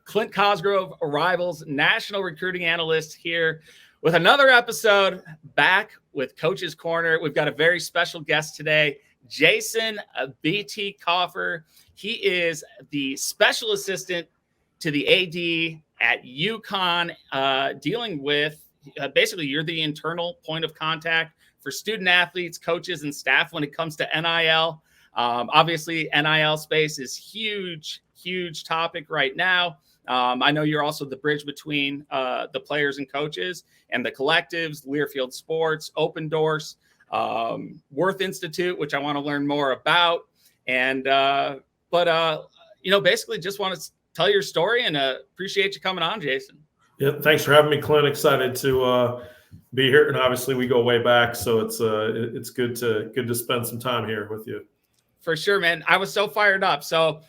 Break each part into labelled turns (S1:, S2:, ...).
S1: Clint Cosgrove, Rivals national recruiting analyst, here with another episode back with Coach's Corner. We've got a very special guest today, Jason BT Kaufer. He is the special assistant to the AD at UConn, dealing with basically you're the internal point of contact for student athletes, coaches, and staff when it comes to NIL. Obviously, NIL space is huge topic right now. I know you're also the bridge between the players and coaches and the collectives, Learfield Sports, Open Doors, Worth Institute, which I want to learn more about. And basically just want to tell your story and appreciate you coming on, Jason.
S2: Yeah, thanks for having me, Clint. Excited to be here, and obviously we go way back, so it's good to spend some time here with you.
S1: For sure, man. I was so fired up. So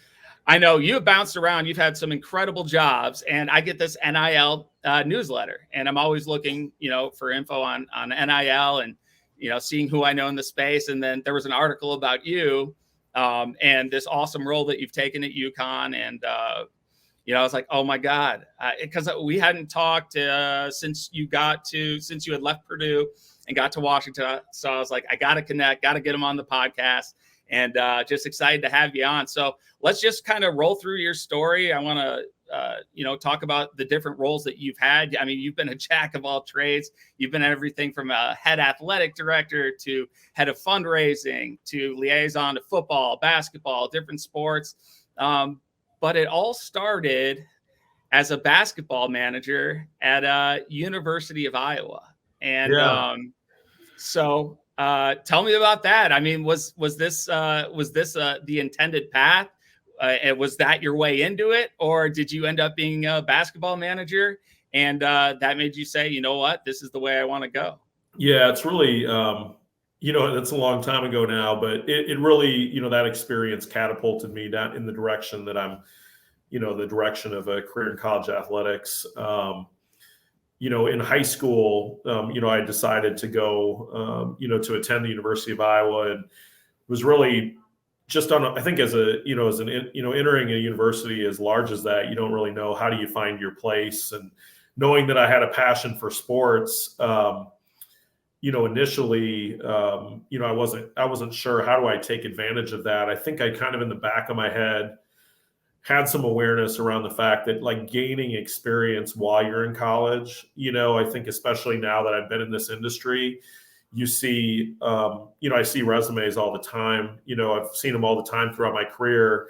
S1: I know you have bounced around. You've had some incredible jobs, and I get this NIL newsletter, and I'm always looking, for info on NIL and, seeing who I know in the space. And then there was an article about you and this awesome role that you've taken at UConn. And, I was like, oh my God, because we hadn't talked since you had left Purdue and got to Washington. So I was like, I got to connect, got to get him on the podcast. And just excited to have you on. So let's just kind of roll through your story. I want to, talk about the different roles that you've had. I mean, you've been a jack of all trades. You've been everything from a head athletic director to head of fundraising to liaison to football, basketball, different sports. But it all started as a basketball manager at University of Iowa. And tell me about that. I mean, was this the intended path? And was that your way into it, or did you end up being a basketball manager and that made you say, you know what, this is the way I want to go?
S2: Yeah, it's really, it's a long time ago now, but it really, that experience catapulted me down in the direction that I'm, the direction of a career in college athletics. In high school, I decided to go, to attend the University of Iowa, and was really just I think as entering a university as large as that, you don't really know how do you find your place. And knowing that I had a passion for sports, initially, I wasn't sure how do I take advantage of that. I think I kind of in the back of my head had some awareness around the fact that like gaining experience while you're in college, I think especially now that I've been in this industry, you see, I see resumes all the time, I've seen them all the time throughout my career.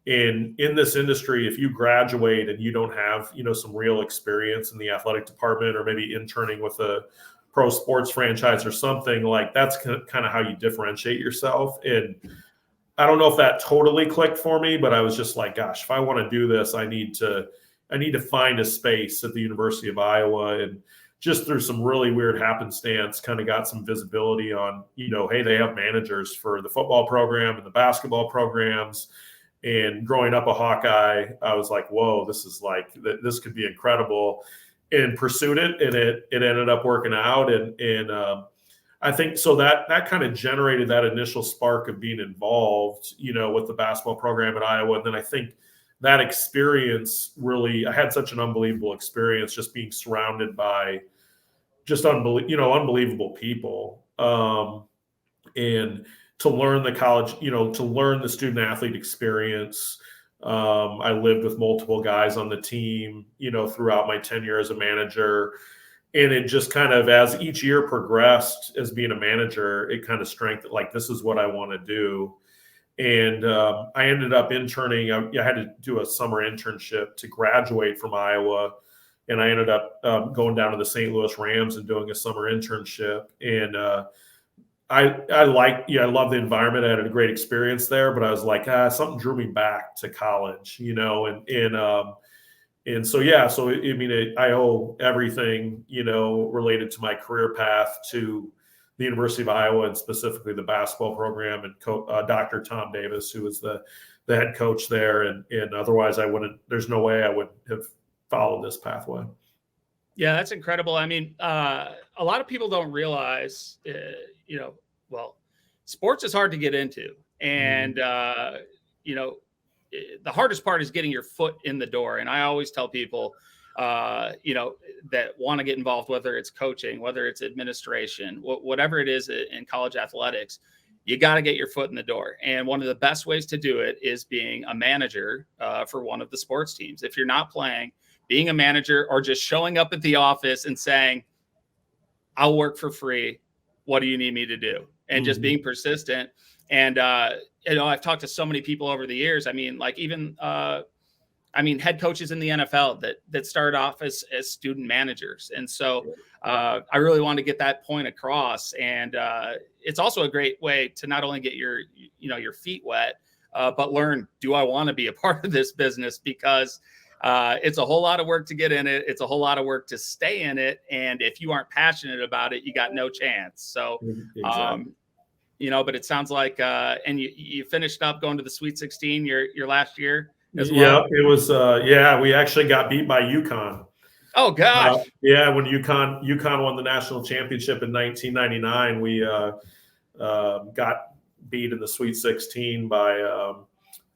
S2: And in this industry, if you graduate and you don't have, some real experience in the athletic department or maybe interning with a pro sports franchise or something, like that's kind of how you differentiate yourself. And I don't know if that totally clicked for me, but I was just like, gosh, if I want to do this, I need to find a space at the University of Iowa. And just through some really weird happenstance, kind of got some visibility on, hey, they have managers for the football program and the basketball programs. And growing up a Hawkeye, I was like, whoa, this could be incredible, and pursued it. And it ended up working out. And I think so that kind of generated that initial spark of being involved, with the basketball program at Iowa. And then I think that experience really, I had such an unbelievable experience just being surrounded by just unbelievable people. And to learn the college, to learn the student athlete experience. I lived with multiple guys on the team, throughout my tenure as a manager. And it just kind of, as each year progressed as being a manager, it kind of strengthened, like, this is what I want to do. And I ended up interning. I had to do a summer internship to graduate from Iowa. And I ended up going down to the St. Louis Rams and doing a summer internship. And I love the environment. I had a great experience there, but I was like, something drew me back to college, and so, yeah, so, I mean, I owe everything, related to my career path to the University of Iowa, and specifically the basketball program, and Dr. Tom Davis, who was the head coach there. And otherwise there's no way I would have followed this pathway.
S1: Yeah, that's incredible. I mean, a lot of people don't realize, sports is hard to get into. And, the hardest part is getting your foot in the door. And I always tell people, that want to get involved, whether it's coaching, whether it's administration, whatever it is in college athletics, you got to get your foot in the door. And one of the best ways to do it is being a manager for one of the sports teams. If you're not playing, being a manager, or just showing up at the office and saying, I'll work for free. What do you need me to do? And just being persistent. And, I've talked to so many people over the years. I mean, like even, head coaches in the NFL that started off as student managers. And so I really want to get that point across. And it's also a great way to not only get your feet wet, but learn, do I want to be a part of this business? Because it's a whole lot of work to get in it. It's a whole lot of work to stay in it. And if you aren't passionate about it, you got no chance. So,
S2: exactly.
S1: But it sounds like, and you finished up going to the Sweet 16 your last year.
S2: Yeah, it was. We actually got beat by UConn.
S1: Oh gosh!
S2: When UConn won the national championship in 1999, we got beat in the Sweet 16 by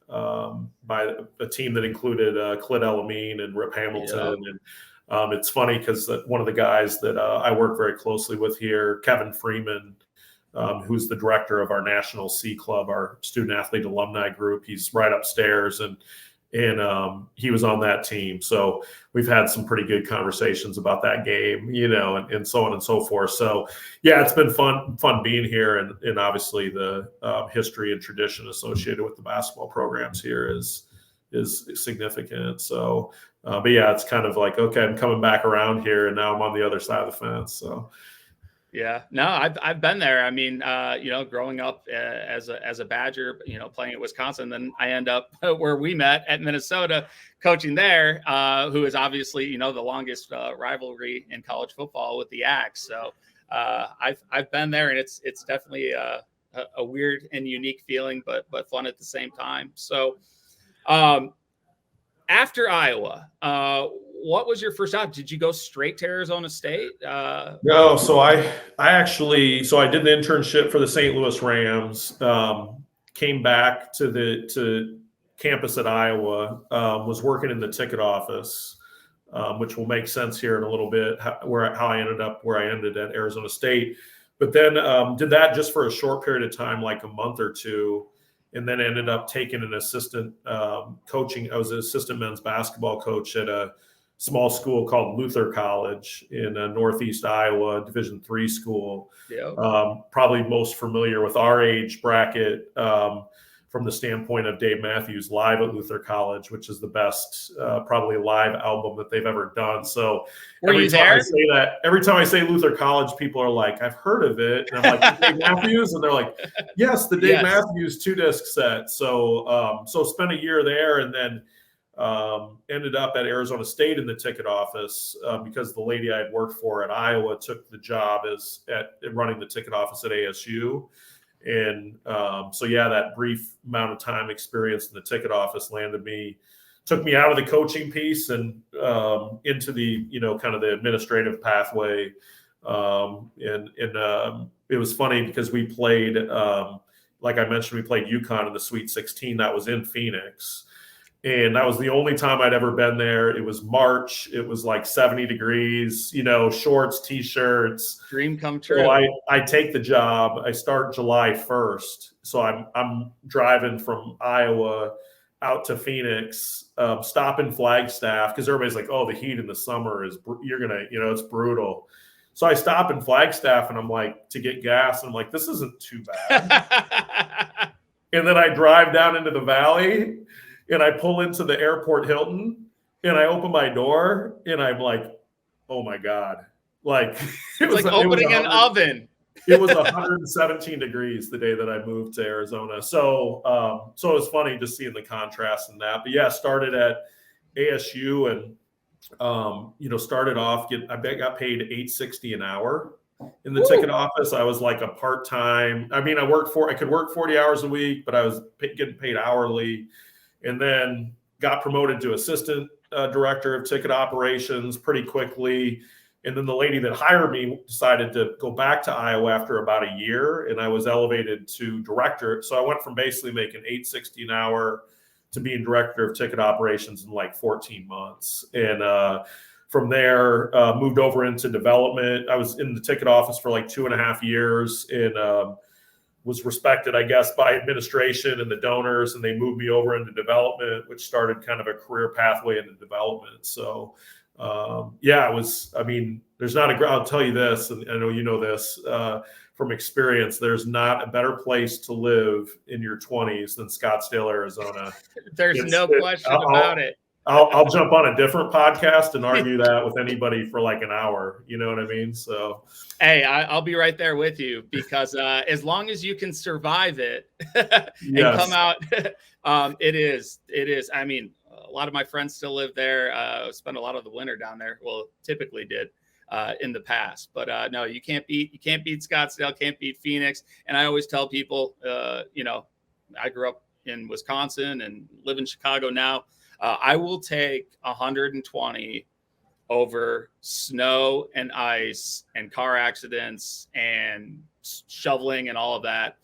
S2: a team that included Clint Elamine and Rip Hamilton. Yep. And it's funny because one of the guys that I work very closely with here, Kevin Freeman, who's the director of our National C Club, our student athlete alumni group. He's right upstairs, and he was on that team. So we've had some pretty good conversations about that game, and so on and so forth. So yeah, it's been fun being here, and obviously the history and tradition associated with the basketball programs here is significant. So, but yeah, it's kind of like, okay, I'm coming back around here, and now I'm on the other side of the fence. So.
S1: Yeah, no, I've been there. I mean, growing up as a Badger, playing at Wisconsin, then I end up where we met at Minnesota, coaching there, who is obviously, the longest rivalry in college football with the Axe. So I've been there, and it's definitely a weird and unique feeling, but fun at the same time. So after Iowa, what was your first job? Did you go straight to Arizona State?
S2: No, so I did an internship for the St. Louis Rams. Came back to campus at Iowa. Was working in the ticket office, which will make sense here in a little bit. How I ended up where I ended at Arizona State, but then did that just for a short period of time, like a month or two. And then ended up taking an assistant coaching. I was an assistant men's basketball coach at a small school called Luther College in Northeast Iowa, Division III school. Yeah. Probably most familiar with our age bracket from the standpoint of Dave Matthews Live at Luther College, which is the best probably live album that they've ever done. So every time I say Luther College, people are like, I've heard of it. And I'm like, Dave Matthews? And they're like, yes, the Dave Matthews 2-disc set. So spent a year there, and then ended up at Arizona State in the ticket office because the lady I had worked for at Iowa took the job at running the ticket office at ASU. And that brief amount of time experience in the ticket office took me out of the coaching piece and into the, kind of the administrative pathway. It was funny because we played, like I mentioned, we played UConn in the Sweet 16. That was in Phoenix. And that was the only time I'd ever been there. It was March. It was like 70 degrees, shorts, T-shirts.
S1: Dream come true.
S2: So I take the job. I start July 1st. So I'm driving from Iowa out to Phoenix, stopping Flagstaff, because everybody's like, oh, the heat in the summer it's brutal. So I stop in Flagstaff, and I'm like, to get gas. And I'm like, this isn't too bad. And then I drive down into the valley, and I pull into the airport Hilton, and I open my door, and I'm like, oh my God. Like,
S1: it's like opening an oven.
S2: It was 117 degrees the day that I moved to Arizona. So it was funny just seeing the contrast in that. But yeah, started at ASU and, started off, I got paid $8.60 an hour in the ticket office. I was like a part-time. I mean, I could work 40 hours a week, but I was getting paid hourly. And then got promoted to assistant director of ticket operations pretty quickly. And then the lady that hired me decided to go back to Iowa after about a year, and I was elevated to director. So I went from basically making $8.60 an hour to being director of ticket operations in like 14 months. And from there, moved over into development. I was in the ticket office for like 2.5 years and was respected, I guess, by administration and the donors. And they moved me over into development, which started kind of a career pathway into development. So, yeah, it was, I mean, there's not a, I'll tell you this, and I know you know this from experience, there's not a better place to live in your 20s than Scottsdale, Arizona.
S1: There's no question about it.
S2: I'll jump on a different podcast and argue that with anybody for like an hour. You know what I mean? So,
S1: hey, I'll be right there with you because as long as you can survive it and come out, it is. I mean, a lot of my friends still live there. Spend a lot of the winter down there. Well, typically did in the past, but no, you can't beat Scottsdale, can't beat Phoenix. And I always tell people, you know, I grew up in Wisconsin and live in Chicago now. I will take 120 over snow and ice and car accidents and shoveling and all of that.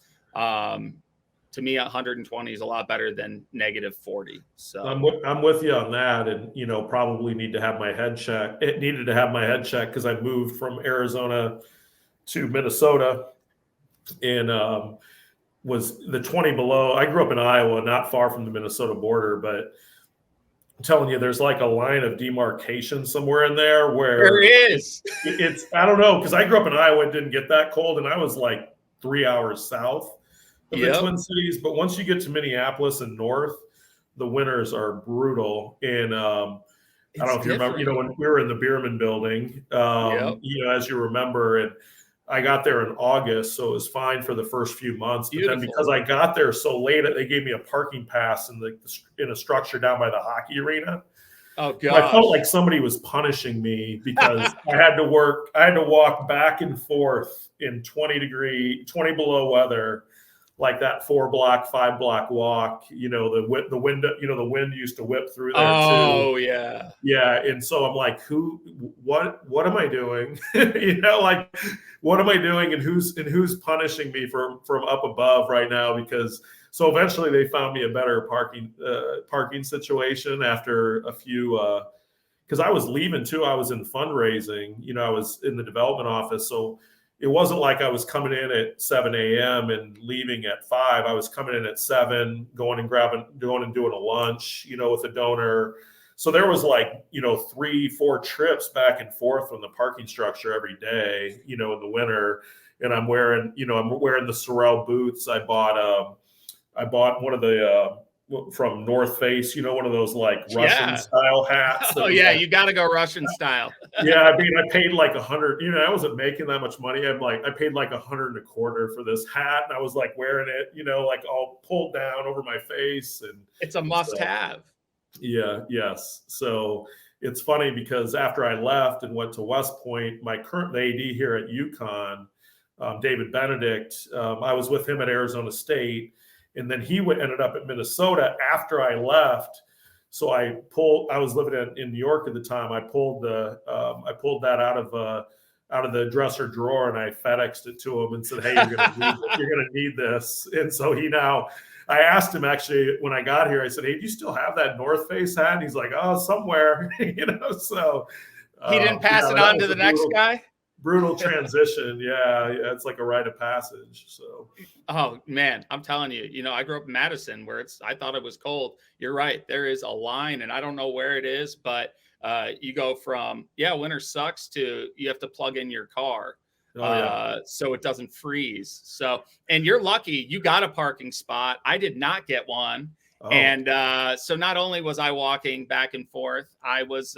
S1: To me, 120 is a lot better than -40. So
S2: I'm with you on that, and you know, probably need to have my head checked. It needed to have my head checked because I moved from Arizona to Minnesota, and was the 20 below. I grew up in Iowa, not far from the Minnesota border, but I'm telling you, there's like a line of demarcation somewhere in there where
S1: there is.
S2: It's I don't know, because I grew up in Iowa, it didn't get that cold, and I was like 3 hours south of the Twin Cities. But once you get to Minneapolis and north, the winters are brutal. And I don't know if you remember, you know, when we were in the Bierman building, you know, as you remember, and I got there in August, so it was fine for the first few months. But then because I got there so late, they gave me a parking pass in a structure down by the hockey arena.
S1: Oh God!
S2: I felt like somebody was punishing me because I had to walk back and forth in 20 below weather, like that 4-block, 5-block walk. You know, the wind, you know, the wind used to whip through there too.
S1: Oh yeah.
S2: Yeah. And so I'm like, what am I doing? You know, like, what am I doing? And who's punishing me from up above right now? Because so eventually they found me a better parking situation after a few, because I was leaving too. I was in fundraising, you know, I was in the development office. So it wasn't like I was coming in at 7 a.m. and leaving at 5. I was coming in at 7, going and doing a lunch, you know, with a donor. So there was like, you know, 3-4 trips back and forth from the parking structure every day, you know, in the winter. And I'm wearing the Sorel boots. I bought one of the from North Face, you know, one of those like Russian style hats.
S1: Oh yeah, you got to go Russian style.
S2: Yeah, I mean, I paid like $100. You know, I wasn't making that much money. I paid like $125 for this hat, and I was like wearing it, you know, like all pulled down over my face, and
S1: it's a must-have.
S2: Yeah. Yes. So it's funny because after I left and went to West Point, my current AD here at UConn, David Benedict, I was with him at Arizona State. And then he ended up at Minnesota after I left. So I was living in New York at the time. I pulled that out of the dresser drawer and I FedExed it to him and said, "Hey, you're gonna need this." And so I asked him actually when I got here, I said, "Hey, do you still have that North Face hat?" And he's like, "Oh, somewhere." You know, so
S1: he didn't pass it on to the next guy.
S2: Brutal transition. Yeah, it's like a rite of passage. So,
S1: oh man, I'm telling you, you know, I grew up in Madison where I thought it was cold. You're right. There is a line and I don't know where it is, but you go from, winter sucks to you have to plug in your car. So it doesn't freeze. So, and you're lucky you got a parking spot. I did not get one. Oh. And so not only was I walking back and forth, I was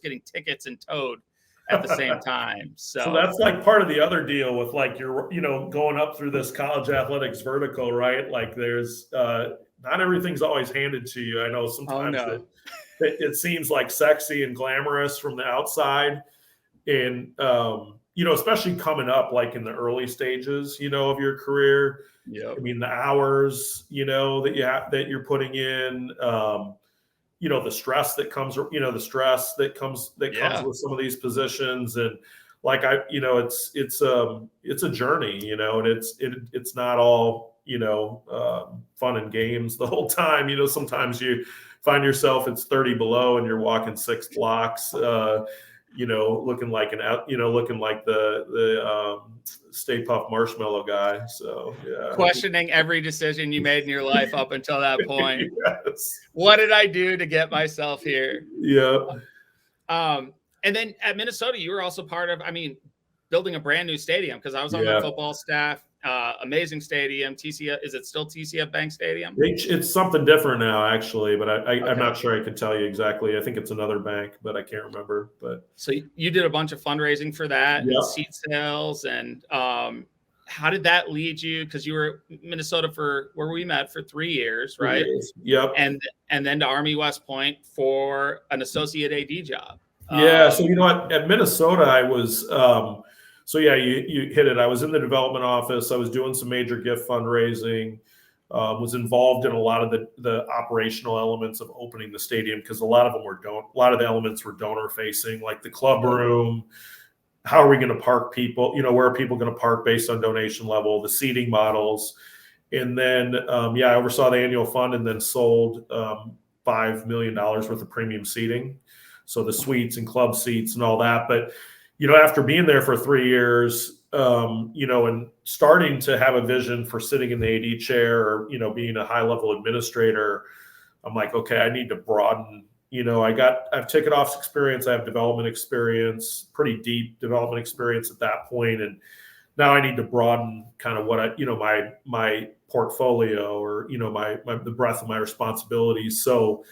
S1: getting tickets and towed at the same time. So
S2: that's like part of the other deal with like you're, you know, going up through this college athletics vertical, right? Like there's not everything's always handed to you. I know sometimes it seems like sexy and glamorous from the outside. And you know, especially coming up like in the early stages, you know, of your career. Yeah. I mean, the hours, you know, that you're putting in, you know, the stress that comes with some of these positions. And like, you know, it's a journey, you know, and it's not all, fun and games the whole time. Sometimes you find yourself it's 30 below and you're walking 6 blocks, looking like the Stay Puft Marshmallow guy. So yeah,
S1: questioning every decision you made in your life up until that point.
S2: Yes.
S1: What did I do to get myself here?
S2: Yeah.
S1: And then at Minnesota, you were also part of, building a brand new stadium, because I was on the football staff. Amazing stadium. TCF, is it still TCF Bank Stadium?
S2: It's something different now, actually, but I'm not sure I can tell you exactly. I think it's another bank, but I can't remember. But
S1: so you did a bunch of fundraising for that, and seat sales, and how did that lead you? Because you were Minnesota where we met for 3 years, right?
S2: 3 years. Yep.
S1: And then to Army West Point for an associate AD job.
S2: Yeah. So at Minnesota, I was. So yeah, you hit it. I was in the development office. I was doing some major gift fundraising. Was involved in a lot of the operational elements of opening the stadium, because a lot of the elements were donor facing, like the club room. How are we going to park people? Where are people going to park based on donation level? The seating models, and then I oversaw the annual fund and then sold $5 million worth of premium seating, so the suites and club seats and all that, but. After being there for 3 years, and starting to have a vision for sitting in the AD chair or, being a high level administrator, I'm like, okay, I need to broaden. I have ticket-offs experience. I have development experience, pretty deep development experience at that point. And now I need to broaden kind of what my portfolio or, the breadth of my responsibilities. So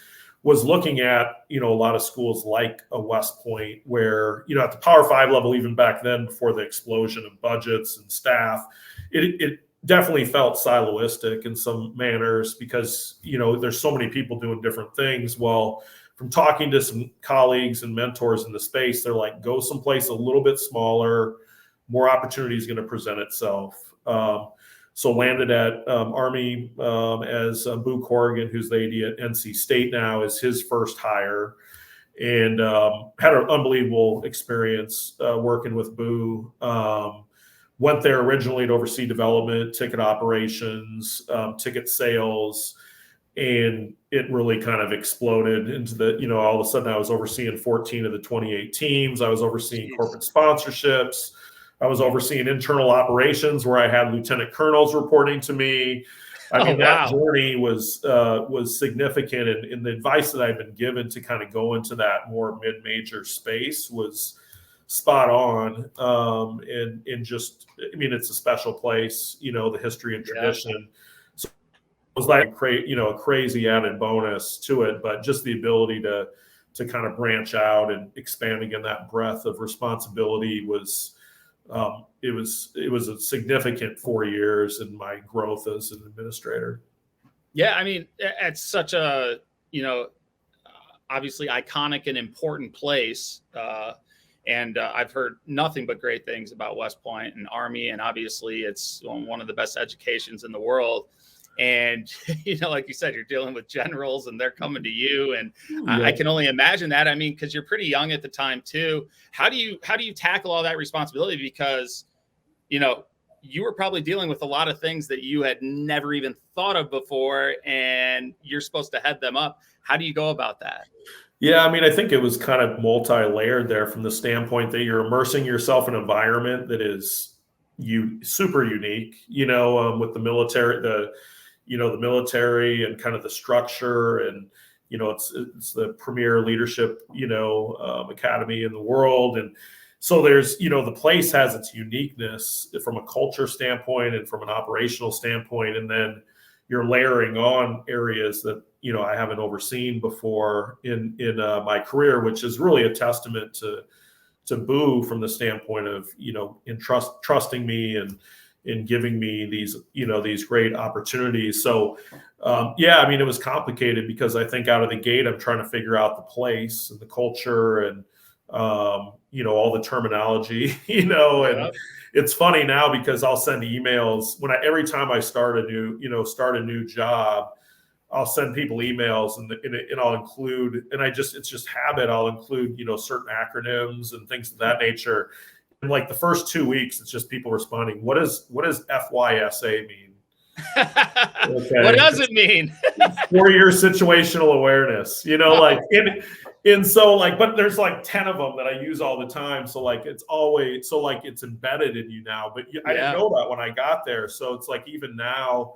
S2: was looking at, a lot of schools like a West Point where, at the Power 5 level, even back then, before the explosion of budgets and staff, it definitely felt siloistic in some manners because, there's so many people doing different things. Well, from talking to some colleagues and mentors in the space, they're like, go someplace a little bit smaller, more opportunity is going to present itself. So landed at Army as Boo Corrigan, who's the AD at NC State now, is his first hire, and had an unbelievable experience working with Boo. Went there originally to oversee development, ticket operations, ticket sales, and it really kind of exploded into all of a sudden I was overseeing 14 of the 28 teams. I was overseeing corporate sponsorships. I was overseeing internal operations where I had lieutenant colonels reporting to me. That journey was significant, and the advice that I've been given to kind of go into that more mid-major space was spot on. And just, it's a special place, the history and tradition. So it was like a crazy added bonus to it, but just the ability to kind of branch out and expand again that breadth of responsibility was. It was a significant 4 years in my growth as an administrator.
S1: Yeah, it's such a obviously iconic and important place, and I've heard nothing but great things about West Point and Army, and obviously it's one of the best educations in the world. And like you said, you're dealing with generals and they're coming to you, and I can only imagine that. Because you're pretty young at the time too. How do you tackle all that responsibility? Because you were probably dealing with a lot of things that you had never even thought of before, and you're supposed to head them up. How do you go about that?
S2: Yeah, I think it was kind of multi-layered there, from the standpoint that you're immersing yourself in an environment that is super unique. With the military, the military and kind of the structure, and it's the premier leadership academy in the world, and so there's the place has its uniqueness from a culture standpoint and from an operational standpoint, and then you're layering on areas that I haven't overseen before in my career, which is really a testament to Boo from the standpoint of trusting me and in giving me these great opportunities. So it was complicated because I think out of the gate I'm trying to figure out the place and the culture and all the terminology, and it's funny now because I'll send emails every time I start a new job. I'll send people emails and I'll include, and it's just habit. I'll include, certain acronyms and things of that nature. And like the first 2 weeks, it's just people responding, what does FYSA mean? Okay.
S1: What does it mean?
S2: 4-year situational awareness, like, and so like, but there's like 10 of them that I use all the time. So like, it's always, so like it's embedded in you now, but I didn't know that when I got there. So it's like, even now,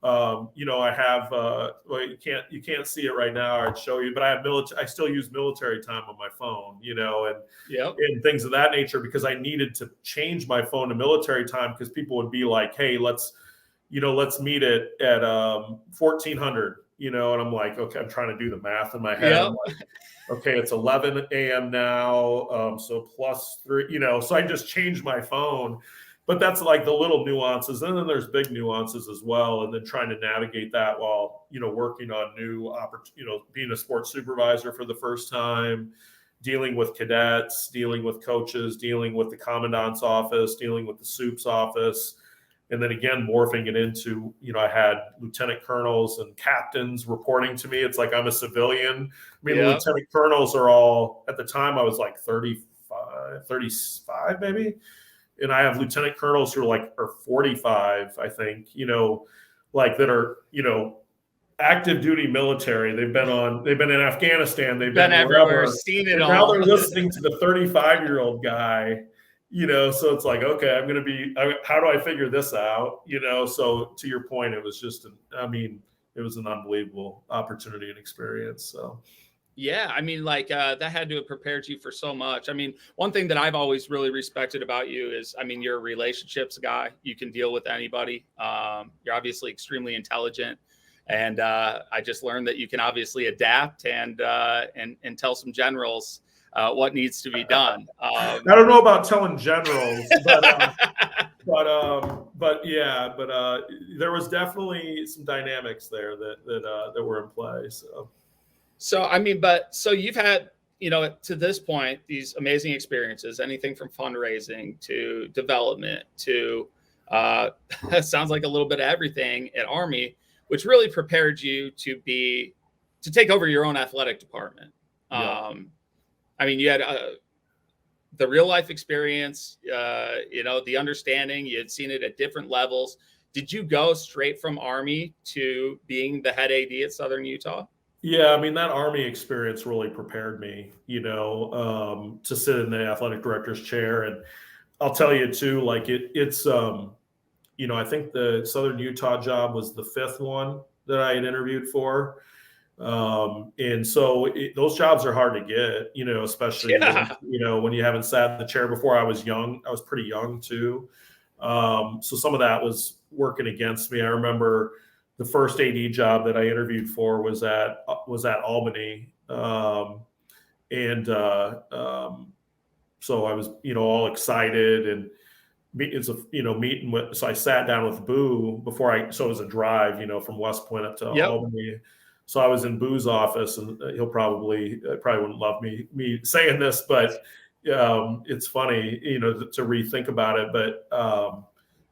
S2: I have, well, you can't see it right now. I'd show you, but I still use military time on my phone, and things of that nature, because I needed to change my phone to military time, because people would be like, hey, let's meet at 1400, and I'm like, okay, I'm trying to do the math in my head. I'm like, okay, it's 11 a.m. now. So +3, so I just changed my phone. But that's like the little nuances. And then there's big nuances as well. And then trying to navigate that while, working on new being a sports supervisor for the first time, dealing with cadets, dealing with coaches, dealing with the commandant's office, dealing with the soup's office. And then again, morphing it into, I had lieutenant colonels and captains reporting to me. It's like I'm a civilian. I mean, lieutenant colonels are all, at the time I was like 35 maybe. And I have lieutenant colonels who are 45, I think, like that are, active duty military. They've been in Afghanistan. They've been
S1: everywhere, seen it all.
S2: Now they're listening to the 35-year-old guy, so it's like, okay, how do I figure this out? So to your point, it was just, it was an unbelievable opportunity and experience. So.
S1: Yeah, that had to have prepared you for so much. One thing that I've always really respected about you is, you're a relationships guy. You can deal with anybody. You're obviously extremely intelligent, and I just learned that you can obviously adapt and tell some generals what needs to be done.
S2: I don't know about telling generals, but yeah, there was definitely some dynamics there that were in play.
S1: So you've had, to this point, these amazing experiences, anything from fundraising to development to, it sounds like a little bit of everything at Army, which really prepared you to take over your own athletic department.
S2: Yeah.
S1: You had the real life experience, the understanding, you had seen it at different levels. Did you go straight from Army to being the head AD at Southern Utah?
S2: Yeah, that Army experience really prepared me, to sit in the athletic director's chair. And I'll tell you too, like it's, I think the Southern Utah job was the 5th one that I had interviewed for. And so those jobs are hard to get, especially, when you haven't sat in the chair before. I was young. I was pretty young too. So some of that was working against me. I remember the first AD job that I interviewed for was at Albany. So I was, all excited, and it's meeting with, so I sat down with Boo so it was a drive, from West Point up to Albany. So I was in Boo's office, and he'll probably wouldn't love me saying this, but it's funny, to rethink about it. But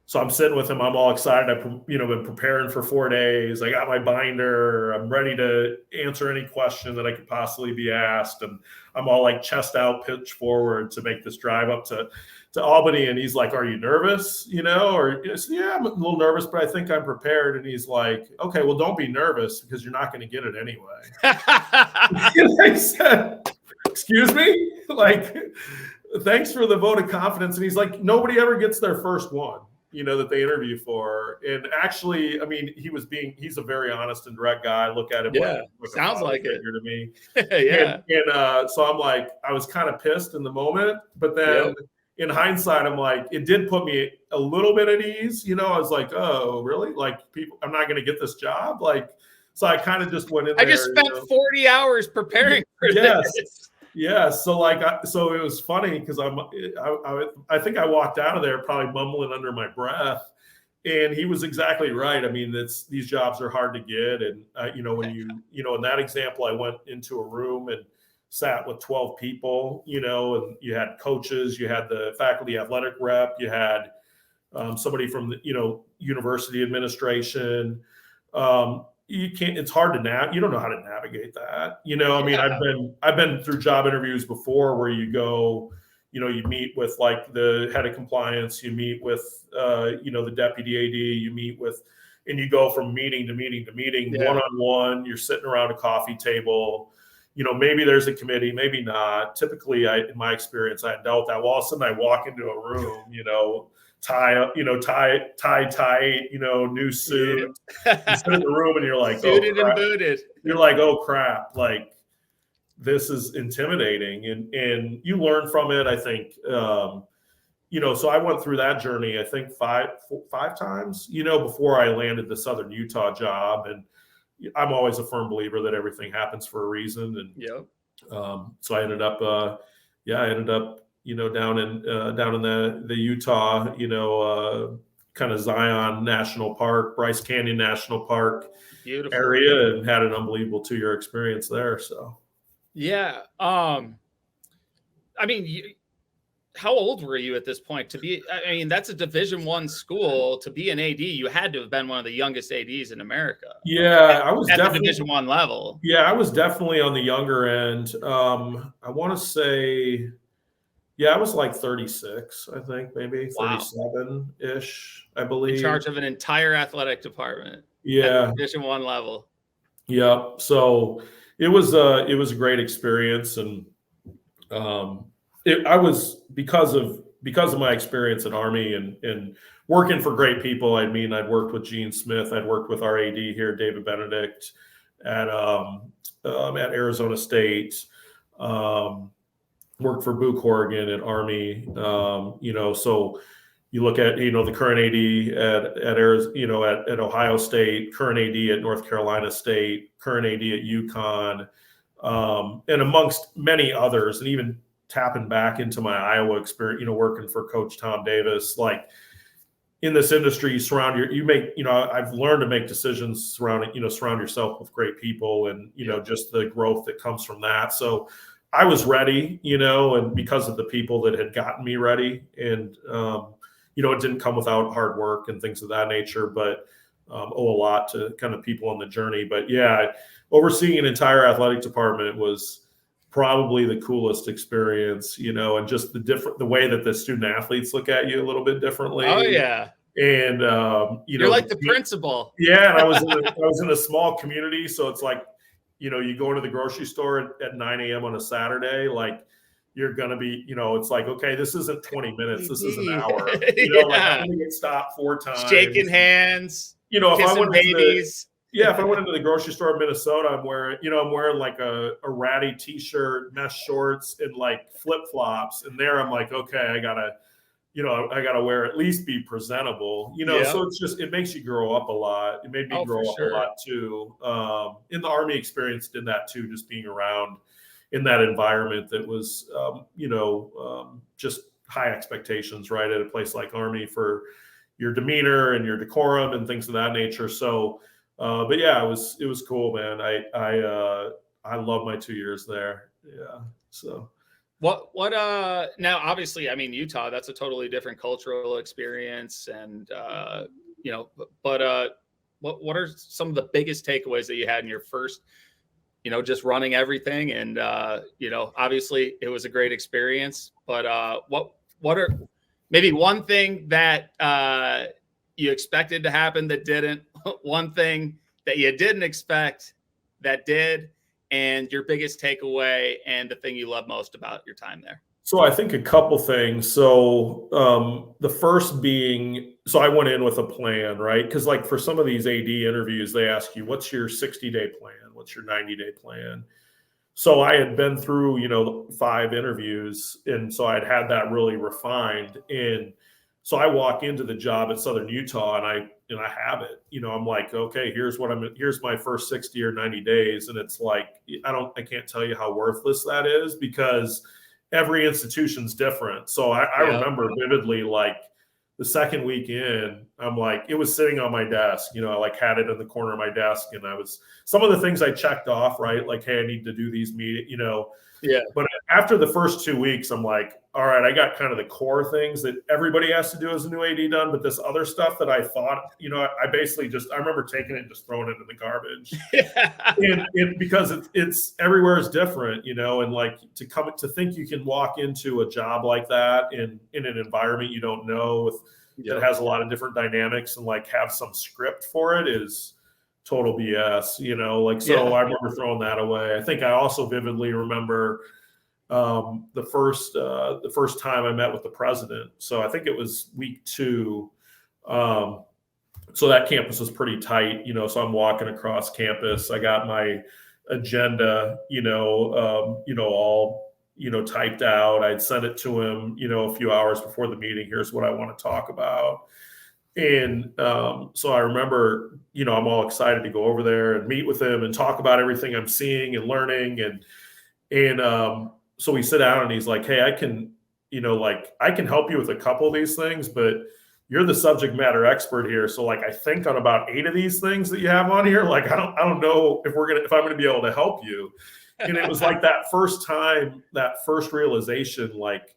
S2: so I'm sitting with him. I'm all excited. I've been preparing for 4 days. I got my binder. I'm ready to answer any question that I could possibly be asked. And I'm all like chest out, pitch forward to make this drive up to Albany. And he's like, "Are you nervous?" Or I said, "Yeah, I'm a little nervous, but I think I'm prepared." And he's like, "Okay, well, don't be nervous, because you're not going to get it anyway." And I said, "Excuse me? Like, thanks for the vote of confidence." And he's like, "Nobody ever gets their first one, that they interview for." And actually, he's a very honest and direct guy. I look at him like
S1: sounds like it
S2: to me.
S1: Yeah.
S2: And so I'm like, I was kind of pissed in the moment, but then in hindsight, I'm like, it did put me a little bit at ease. I was like, oh, really? Like, I'm not going to get this job? Like, so I kind of just went in there.
S1: I just spent 40 hours preparing for this.
S2: Yeah, so so it was funny, because I think I walked out of there probably mumbling under my breath, and he was exactly right. These jobs are hard to get, and when in that example, I went into a room and sat with 12 people, and you had coaches, you had the faculty athletic rep, you had somebody from the university administration. It's hard to you don't know how to navigate that. I've been through job interviews before where you go, you meet with like the head of compliance, you meet with, the deputy AD, you meet with, and you go from meeting to meeting to meeting, one-on-one, you're sitting around a coffee table. Maybe there's a committee, maybe not. Typically, in my experience, I dealt that. Well, all of a sudden I walk into a room, tie, tight, new suit. You sit in the room and you're like,
S1: suited and booted.
S2: You're like, oh crap, like this is intimidating, and you learn from it. I think, so I went through that journey, I think five times, before I landed the Southern Utah job. And I'm always a firm believer that everything happens for a reason. And so I ended up, down in the Utah, kind of Zion National Park, Bryce Canyon National Park area, and had an unbelievable 2-year experience there. So,
S1: yeah. I mean, how old were you at this point to be? I mean, that's a Division I school. To be an AD, you had to have been one of the youngest ADs in America.
S2: Yeah, I was
S1: at
S2: definitely
S1: the Division I level.
S2: Yeah, I was definitely on the younger end. I want to say, I was like 36, I think, maybe 37-ish, I believe.
S1: In charge of an entire athletic department.
S2: Yeah,
S1: at the Division I level.
S2: Yeah, so it was a great experience, and I was because of my experience at Army and working for great people. I mean, I'd worked with Gene Smith, I'd worked with our AD here, David Benedict, at Arizona State. Worked for Boo Corrigan at Army. So you look at the current AD at Arizona, at Ohio State, current AD at North Carolina State, current AD at UConn, and amongst many others, and even tapping back into my Iowa experience, working for Coach Tom Davis. Like, in this industry, I've learned to make decisions surround yourself with great people, and just the growth that comes from that. So I was ready, and because of the people that had gotten me ready, and it didn't come without hard work and things of that nature, but owe a lot to kind of people on the journey. But yeah, overseeing an entire athletic department was probably the coolest experience, and just the way that the student athletes look at you a little bit differently.
S1: Oh yeah.
S2: And
S1: you're like the principal.
S2: Yeah, and I was in a small community, so it's like, you go into the grocery store at 9 a.m. on a Saturday, like, you're going to be, it's like, okay, this isn't 20 minutes, this is an hour. Like, I'm going to get stopped 4 times.
S1: Shaking hands,
S2: if I went
S1: babies.
S2: If I went into the grocery store in Minnesota, I'm wearing like a ratty t-shirt, mesh shorts, and like flip-flops. And there I'm like, okay, I gotta wear, at least be presentable, so it makes you grow up a lot. It made me grow up a lot too. In the Army experience did that too, just being around in that environment that was, just high expectations, right? At a place like Army for your demeanor and your decorum and things of that nature. So, but yeah, it was cool, man. I love my 2 years there. Yeah. So.
S1: What now, obviously, I mean, Utah, that's a totally different cultural experience. And, but what are some of the biggest takeaways that you had in your first, just running everything? And, obviously it was a great experience, but what are maybe one thing that you expected to happen that didn't, one thing that you didn't expect that did, and your biggest takeaway and the thing you love most about your time there?
S2: So I think a couple things. So the first being, so I went in with a plan, right? Because like for some of these AD interviews, they ask you, what's your 60-day plan? What's your 90-day plan? So I had been through, 5 interviews. And so I'd had that really refined. And so I walk into the job at Southern Utah and I have it, I'm like, okay, here's my first 60 or 90 days. And it's like, I can't tell you how worthless that is, because every institution's different. So I remember vividly, like the second week in, I'm like, it was sitting on my desk, I like had it in the corner of my desk, and some of the things I checked off, right? Like, hey, I need to do these meetings,
S1: Yeah.
S2: But after the first 2 weeks, I'm like, all right, I got kind of the core things that everybody has to do as a new AD done. But this other stuff that I thought, I basically I remember taking it and just throwing it in the garbage. and because it's everywhere is different, and like to think you can walk into a job like that in an environment you don't know, with that has a lot of different dynamics and like have some script for it is total BS, like, so I remember throwing that away. I think I also vividly remember the first time I met with the president. So I think it was week 2. So that campus was pretty tight, so I'm walking across campus. I got my agenda, all, typed out. I'd sent it to him, a few hours before the meeting. Here's what I want to talk about. And so I remember, I'm all excited to go over there and meet with him and talk about everything I'm seeing and learning. And so we sit down and he's like, hey, I can help you with a couple of these things, but you're the subject matter expert here. So like, I think on about 8 of these things that you have on here, like, I don't know if I'm going to be able to help you. And it was like that first time, that first realization, like,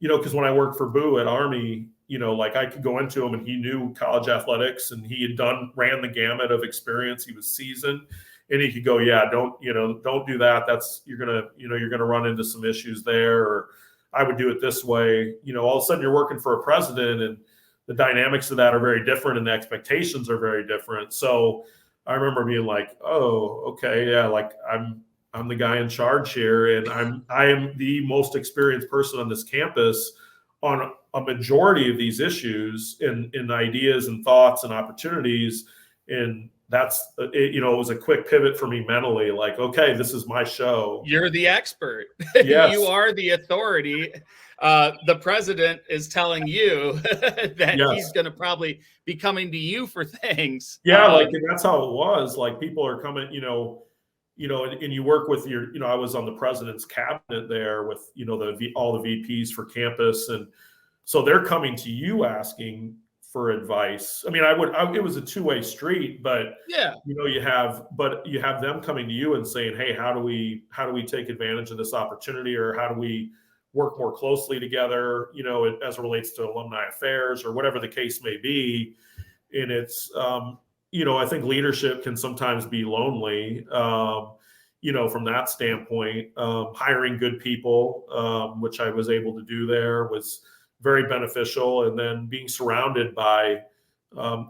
S2: because when I worked for Boo at Army, like I could go into him and he knew college athletics and he had ran the gamut of experience. He was seasoned and he could go, yeah, don't do that. That's, you're going to run into some issues there. Or I would do it this way. All of a sudden you're working for a president and the dynamics of that are very different and the expectations are very different. So I remember being like, oh, okay. Yeah. Like I'm the guy in charge here and I am the most experienced person on this campus on a majority of these issues and ideas and thoughts and opportunities. And that's, it was a quick pivot for me mentally, like, okay, this is my show.
S1: You're the expert.
S2: Yes.
S1: You are the authority. The president is telling you that he's going to probably be coming to you for things.
S2: Yeah. Like, and that's how it was. Like people are coming, and you work with your, I was on the president's cabinet there with, all the VPs for campus. And so they're coming to you asking for advice. I mean, it was a two-way street, but
S1: yeah,
S2: you have them coming to you and saying, hey, how do we take advantage of this opportunity? Or how do we work more closely together, as it relates to alumni affairs or whatever the case may be. And it's, I think leadership can sometimes be lonely, from that standpoint. Hiring good people, which I was able to do there, was very beneficial. And then being surrounded by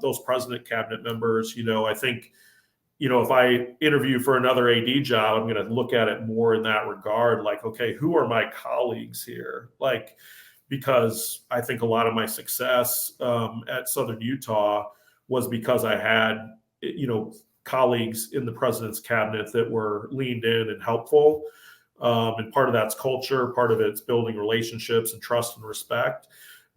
S2: those president cabinet members, I think, if I interview for another AD job, I'm going to look at it more in that regard. Like, okay, who are my colleagues here? Like, because I think a lot of my success at Southern Utah was because I had, colleagues in the president's cabinet that were leaned in and helpful. And part of that's culture, part of it's building relationships and trust and respect.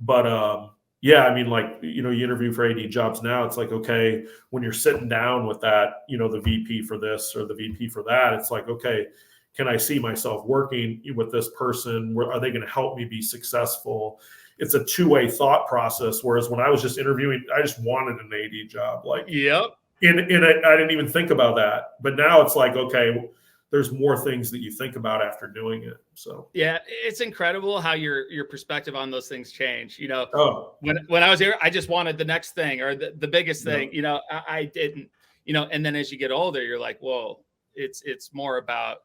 S2: But yeah, I mean, like, you interview for AD jobs now, it's like, okay, when you're sitting down with that, the VP for this or the VP for that, it's like, okay, can I see myself working with this person? Are they going to help me be successful? It's a two-way thought process. Whereas when I was just interviewing, I just wanted an AD job. Like,
S1: yep.
S2: And I didn't even think about that. But now it's like, okay, there's more things that you think about after doing it. So
S1: yeah, it's incredible how your perspective on those things change.
S2: When
S1: I was here, I just wanted the next thing or the biggest thing. I didn't. And then as you get older, you're like, whoa, it's more about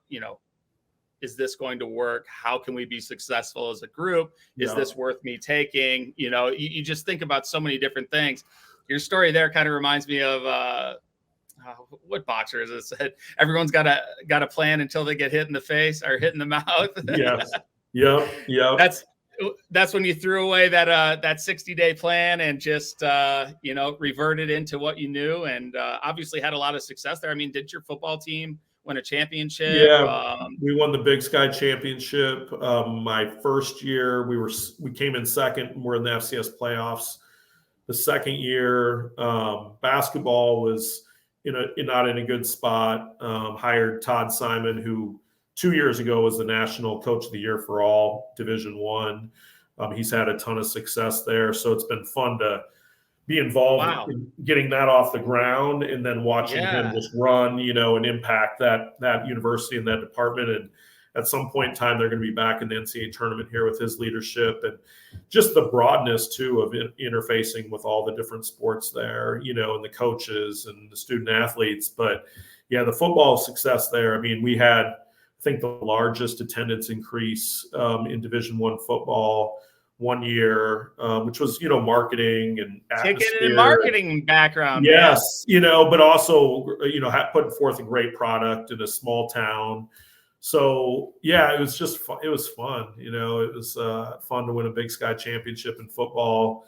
S1: is this going to work? How can we be successful as a group? Is this worth me taking? You just think about so many different things. Your story there kind of reminds me of what boxer is it? Said everyone's got a plan until they get hit in the face or hit in the mouth.
S2: Yes. Yeah.
S1: That's when you threw away that 60-day plan and just reverted into what you knew, and obviously had a lot of success there. I mean, did your football team win a championship?
S2: Yeah, we won the Big Sky Championship. My first year, we came in second, and we're in the FCS playoffs. The second year, basketball was not in a good spot. Hired Todd Simon, who 2 years ago was the National Coach of the Year for all Division I. He's had a ton of success there, so it's been fun to be involved in getting that off the ground and then watching him just run, and impact that university and that department. And at some point in time, they're going to be back in the NCAA tournament here with his leadership and just the broadness too of interfacing with all the different sports there, and the coaches and the student athletes. But yeah, the football success there. I mean, we had, I think, the largest attendance increase in Division I football 1 year, which was, marketing and
S1: ticketing
S2: atmosphere.
S1: and marketing background.
S2: Yes, but also, putting forth a great product in a small town. So yeah, it was just fun. It was fun. It was fun to win a Big Sky championship in football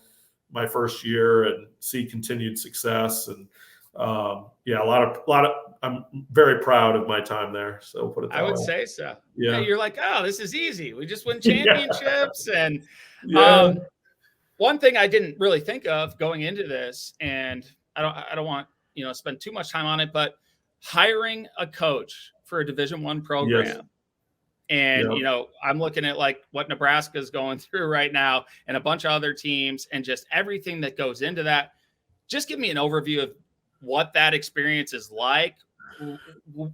S2: my first year and see continued success. And a lot of. I'm very proud of my time there. So put it that way.
S1: I would say so.
S2: Yeah,
S1: you're like, oh, this is easy. We just win championships. And one thing I didn't really think of going into this, and I don't want spend too much time on it, but hiring a coach for a Division I program.
S2: Yes.
S1: And I'm looking at like what Nebraska is going through right now, and a bunch of other teams, and just everything that goes into that. Just give me an overview of what that experience is like.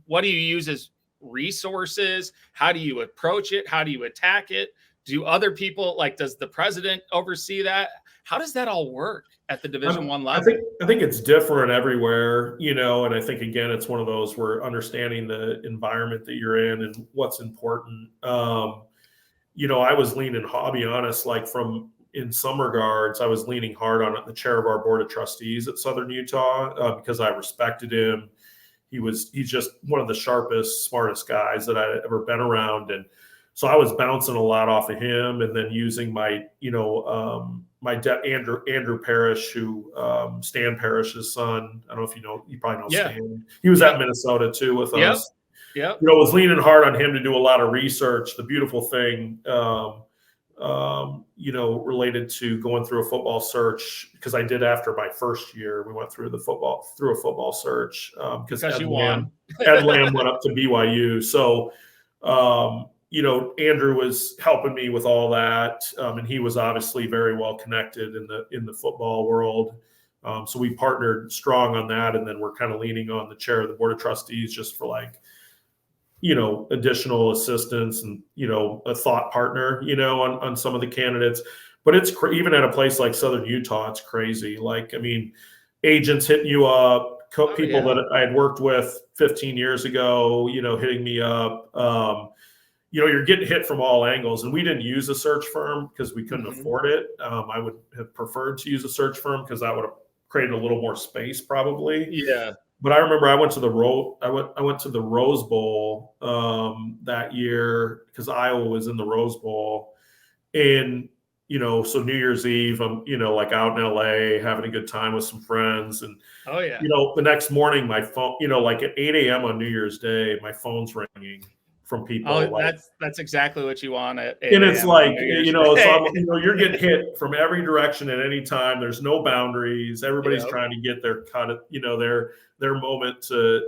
S1: What do you use as resources? How do you approach it? How do you attack it? Do other people, does the president oversee that? How does that all work at the Division I level?
S2: I think it's different everywhere, and I think, again, it's one of those where understanding the environment that you're in and what's important. I was leaning, I'll be honest, in some regards, I was leaning hard on the chair of our board of trustees at Southern Utah because I respected him. He's just one of the sharpest, smartest guys that I'd ever been around. And so I was bouncing a lot off of him, and then using my, Andrew Parrish, who Stan Parrish's son. I don't know if you probably know Stan. He was at Minnesota too with us.
S1: Yeah.
S2: Was leaning hard on him to do a lot of research. The beautiful thing, related to going through a football search, because I did after my first year, we went through a football search because Ed Lamb went up to BYU. So, Andrew was helping me with all that. And he was obviously very well connected in the football world. So we partnered strong on that. And then we're kind of leaning on the chair of the board of trustees just for additional assistance and, a thought partner, on some of the candidates. But it's even at a place like Southern Utah, it's crazy. Agents hitting you up, people that I had worked with 15 years ago, hitting me up. You're getting hit from all angles. And we didn't use a search firm because we couldn't afford it. I would have preferred to use a search firm because that would have created a little more space probably.
S1: Yeah.
S2: But I remember I went to the Rose Bowl that year because Iowa was in the Rose Bowl. And, so New Year's Eve, I'm, out in LA having a good time with some friends. And, the next morning, my phone, at 8 a.m. on New Year's Day, my phone's ringing from people.
S1: Oh, that's exactly what you want at 8
S2: and it's so you're getting hit from every direction at any time. There's no boundaries. Everybody's trying to get their cut, their moment to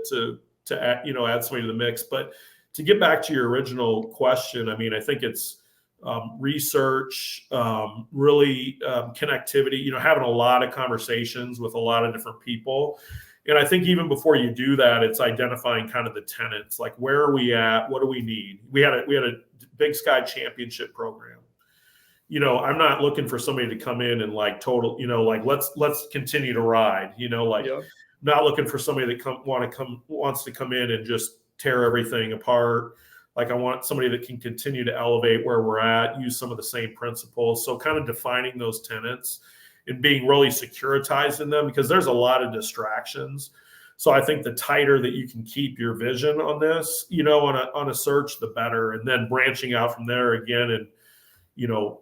S2: add, add somebody to the mix. But to get back to your original question, I think it's research, really connectivity, having a lot of conversations with a lot of different people. And I think even before you do that, it's identifying kind of the tenets, where are we at? What do we need? We had a Big Sky championship program. I'm not looking for somebody to come in and let's continue to ride, not looking for somebody that wants to come in and just tear everything apart. I want somebody that can continue to elevate where we're at, use some of the same principles. So kind of defining those tenets and being really securitized in them, because there's a lot of distractions. So I think the tighter that you can keep your vision on this, on a search, the better. And then branching out from there again and,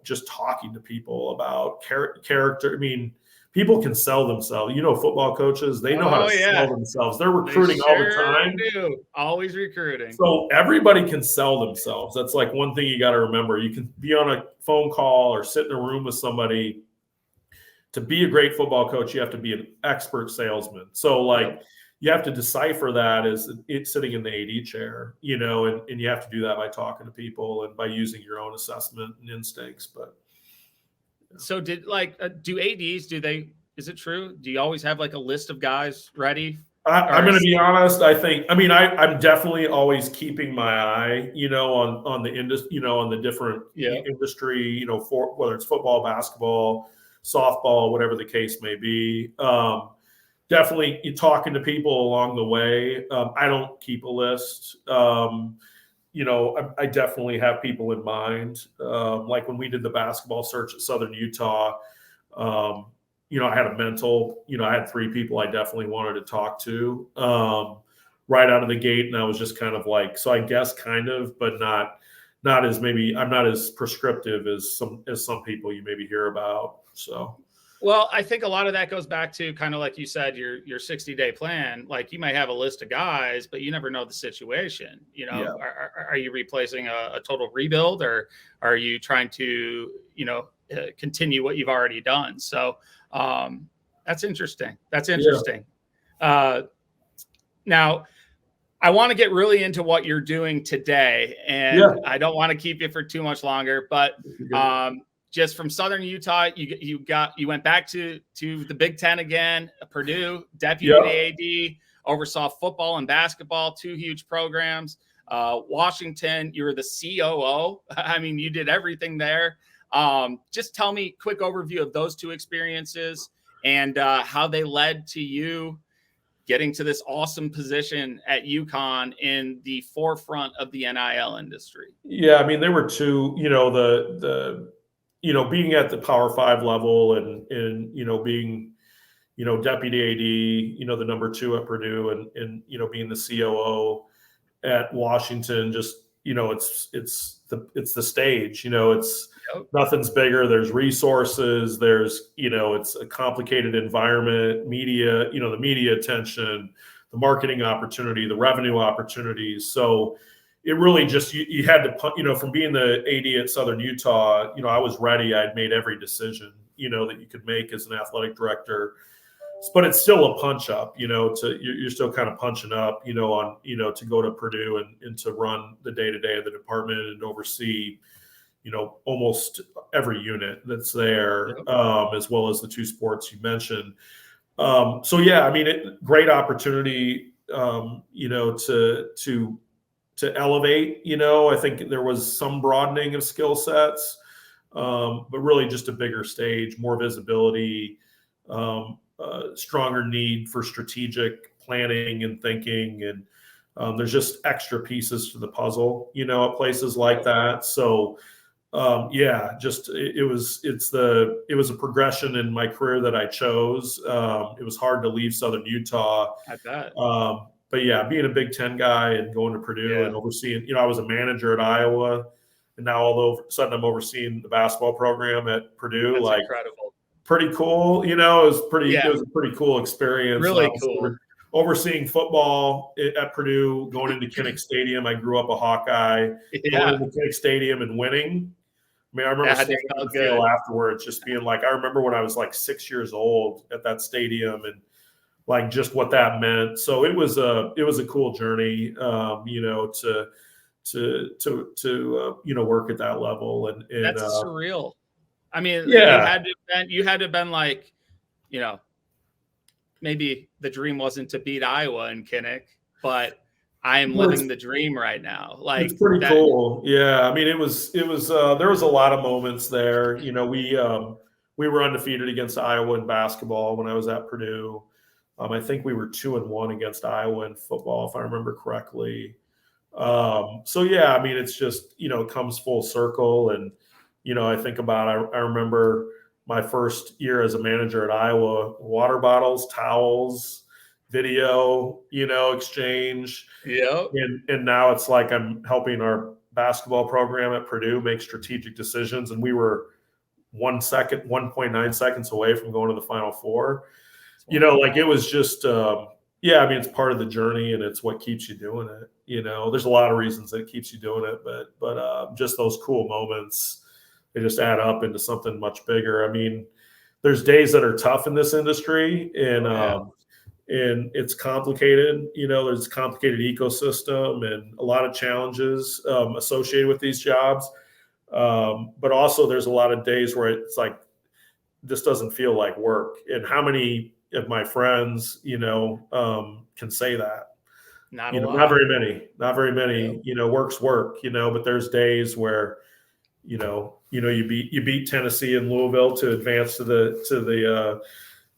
S2: just talking to people about character. People can sell themselves. Football coaches, they know how to sell themselves. They're recruiting all the time.
S1: Do. Always recruiting.
S2: So everybody can sell themselves. That's one thing you got to remember. You can be on a phone call or sit in a room with somebody. To be a great football coach, you have to be an expert salesman. So you have to decipher that as it's sitting in the AD chair, and you have to do that by talking to people and by using your own assessment and instincts. But
S1: so do ADs, is it true? Do you always have a list of guys ready?
S2: I'm going to be honest. I'm definitely always keeping my eye, on the industry, on the different industry, for whether it's football, basketball, softball, whatever the case may be. Definitely talking to people along the way. I don't keep a list. I definitely have people in mind. Like when we did the basketball search at Southern Utah, I had a mental, I had 3 people I definitely wanted to talk to right out of the gate. And I was just kind of like, so I guess kind of, but not as maybe I'm not as prescriptive as some people you maybe hear about. So.
S1: Well, I think a lot of that goes back to kind of like you said, your 60-day plan. Like you might have a list of guys, but you never know the situation.
S2: Yeah.
S1: Are you replacing a total rebuild, or are you trying to, continue what you've already done? So that's interesting. Now, I want to get really into what you're doing today, and I don't want to keep you for too much longer, but just from Southern Utah, you went back to the Big Ten again, Purdue, deputy AD, oversaw football and basketball, 2 huge programs. Washington, you were the COO. I mean, you did everything there. Just tell me a quick overview of those 2 experiences and how they led to you getting to this awesome position at UConn in the forefront of the NIL industry.
S2: Yeah, I mean, there were 2, being at the Power 5 level and being, deputy AD, the number 2 at Purdue and being the COO at Washington, just, it's the stage, nothing's bigger. There's resources, there's, it's a complicated environment, media, the media attention, the marketing opportunity, the revenue opportunities. So it really just, you had to, from being the AD at Southern Utah, I was ready. I'd made every decision, that you could make as an athletic director, but it's still a punch up, you're still kind of punching up, to go to Purdue and to run the day-to-day of the department and oversee, almost every unit that's there, as well as the 2 sports you mentioned. So yeah, I mean, great opportunity, to elevate, I think there was some broadening of skill sets, but really just a bigger stage, more visibility, stronger need for strategic planning and thinking. And there's just extra pieces to the puzzle, at places like that. So it was a progression in my career that I chose. It was hard to leave Southern Utah.
S1: I bet.
S2: But yeah, being a Big Ten guy and going to Purdue and overseeing, I was a manager at Iowa, and now all of a sudden I'm overseeing the basketball program at Purdue.
S1: That's
S2: like
S1: incredible.
S2: Pretty cool. It was a pretty cool experience.
S1: Really cool.
S2: Overseeing football at Purdue, going into Kinnick Stadium. I grew up a Hawkeye. Going into Kinnick Stadium and winning. I mean, I remember standing on the field afterwards, just being like, I remember when I was like 6 years old at that stadium and like just what that meant. So it was a cool journey, to work at that level. And
S1: that's surreal. I mean, you had to have been like, maybe the dream wasn't to beat Iowa in Kinnick, but I am living the dream right now. Like,
S2: it's pretty cool. Yeah. I mean, it was there was a lot of moments there. We were undefeated against Iowa in basketball when I was at Purdue. I think we were 2-1 against Iowa in football, if I remember correctly. So yeah, I mean, it's just, it comes full circle. And, I think about, I remember my first year as a manager at Iowa, water bottles, towels, video, exchange.
S1: Yeah.
S2: And now it's like I'm helping our basketball program at Purdue make strategic decisions. And we were 1.9 seconds away from going to the Final Four. It was just, I mean, it's part of the journey and it's what keeps you doing it. There's a lot of reasons that keeps you doing it, but just those cool moments, they just add up into something much bigger. I mean, there's days that are tough in this industry and it's complicated, there's a complicated ecosystem and a lot of challenges associated with these jobs. But also there's a lot of days where it's like, this doesn't feel like work. And how many of my friends, can say that? Not very many, work's work, but there's days where, you beat Tennessee and Louisville to advance to the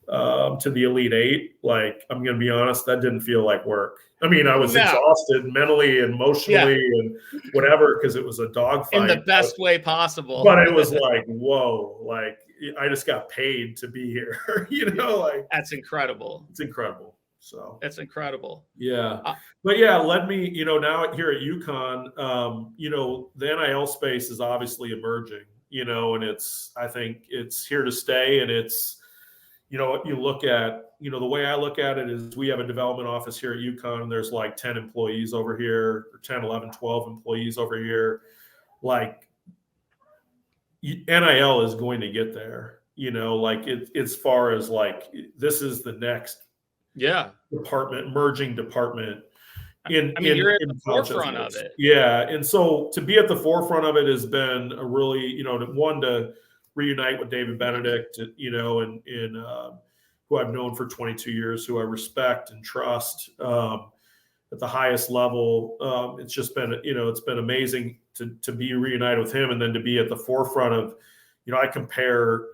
S2: to the Elite Eight, like, I'm going to be honest, that didn't feel like work. I mean, I was exhausted mentally and emotionally and whatever, because it was a dogfight.
S1: In the best way possible.
S2: But it was like, whoa, like, I just got paid to be here, like.
S1: That's incredible.
S2: It's incredible. So
S1: that's incredible.
S2: Yeah. But yeah, let me, now here at UConn, the NIL space is obviously emerging, and I think it's here to stay. And it's, what you look at, the way I look at it is we have a development office here at UConn. There's like 10 employees over here, or 10, 11, 12 employees over here. Like, NIL is going to get there, like as far as like, this is the next merging department
S1: you're at the forefront of it.
S2: Yeah. And so to be at the forefront of it has been a really, one, to reunite with David Benedict, and who I've known for 22 years, who I respect and trust at the highest level. It's just been, it's been amazing to be reunited with him, and then to be at the forefront of, I compare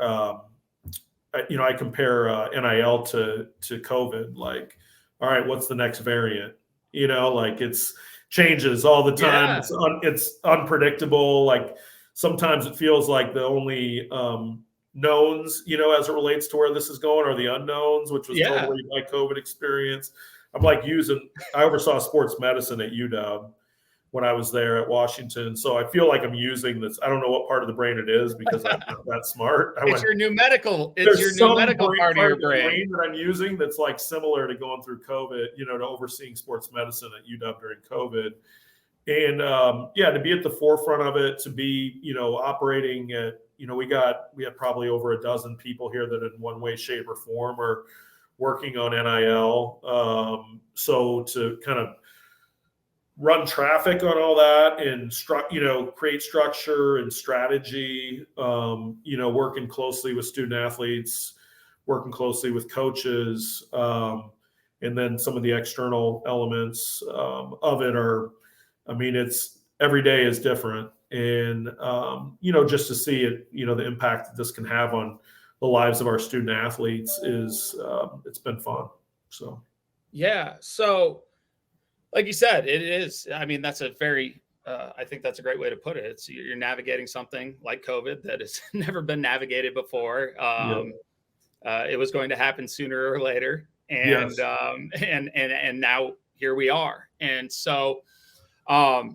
S2: NIL to COVID. Like, all right, what's the next variant? Like, it's changes all the time. Yeah. It's unpredictable. Like, sometimes it feels like the only knowns, as it relates to where this is going, are the unknowns, which was totally my COVID experience. I'm like I oversaw sports medicine at UW when I was there at Washington. So I feel like I'm using this. I don't know what part of the brain it is, because I'm not that smart.
S1: It's your new medical part of your brain
S2: that I'm using that's like similar to going through COVID, to overseeing sports medicine at UW during COVID. And to be at the forefront of it, to be, operating at, we have probably over a dozen people here that in one way, shape, or form are working on NIL. So to kind of run traffic on all that and create structure and strategy, working closely with student athletes, working closely with coaches, and then some of the external elements of it are, it's every day is different. And, just to see it, the impact that this can have on the lives of our student athletes is, it's been fun. So,
S1: yeah. So like you said, it is, that's a very, I think that's a great way to put it. It's, you're navigating something like COVID that has never been navigated before. It was going to happen sooner or later. And, and now here we are. And so, I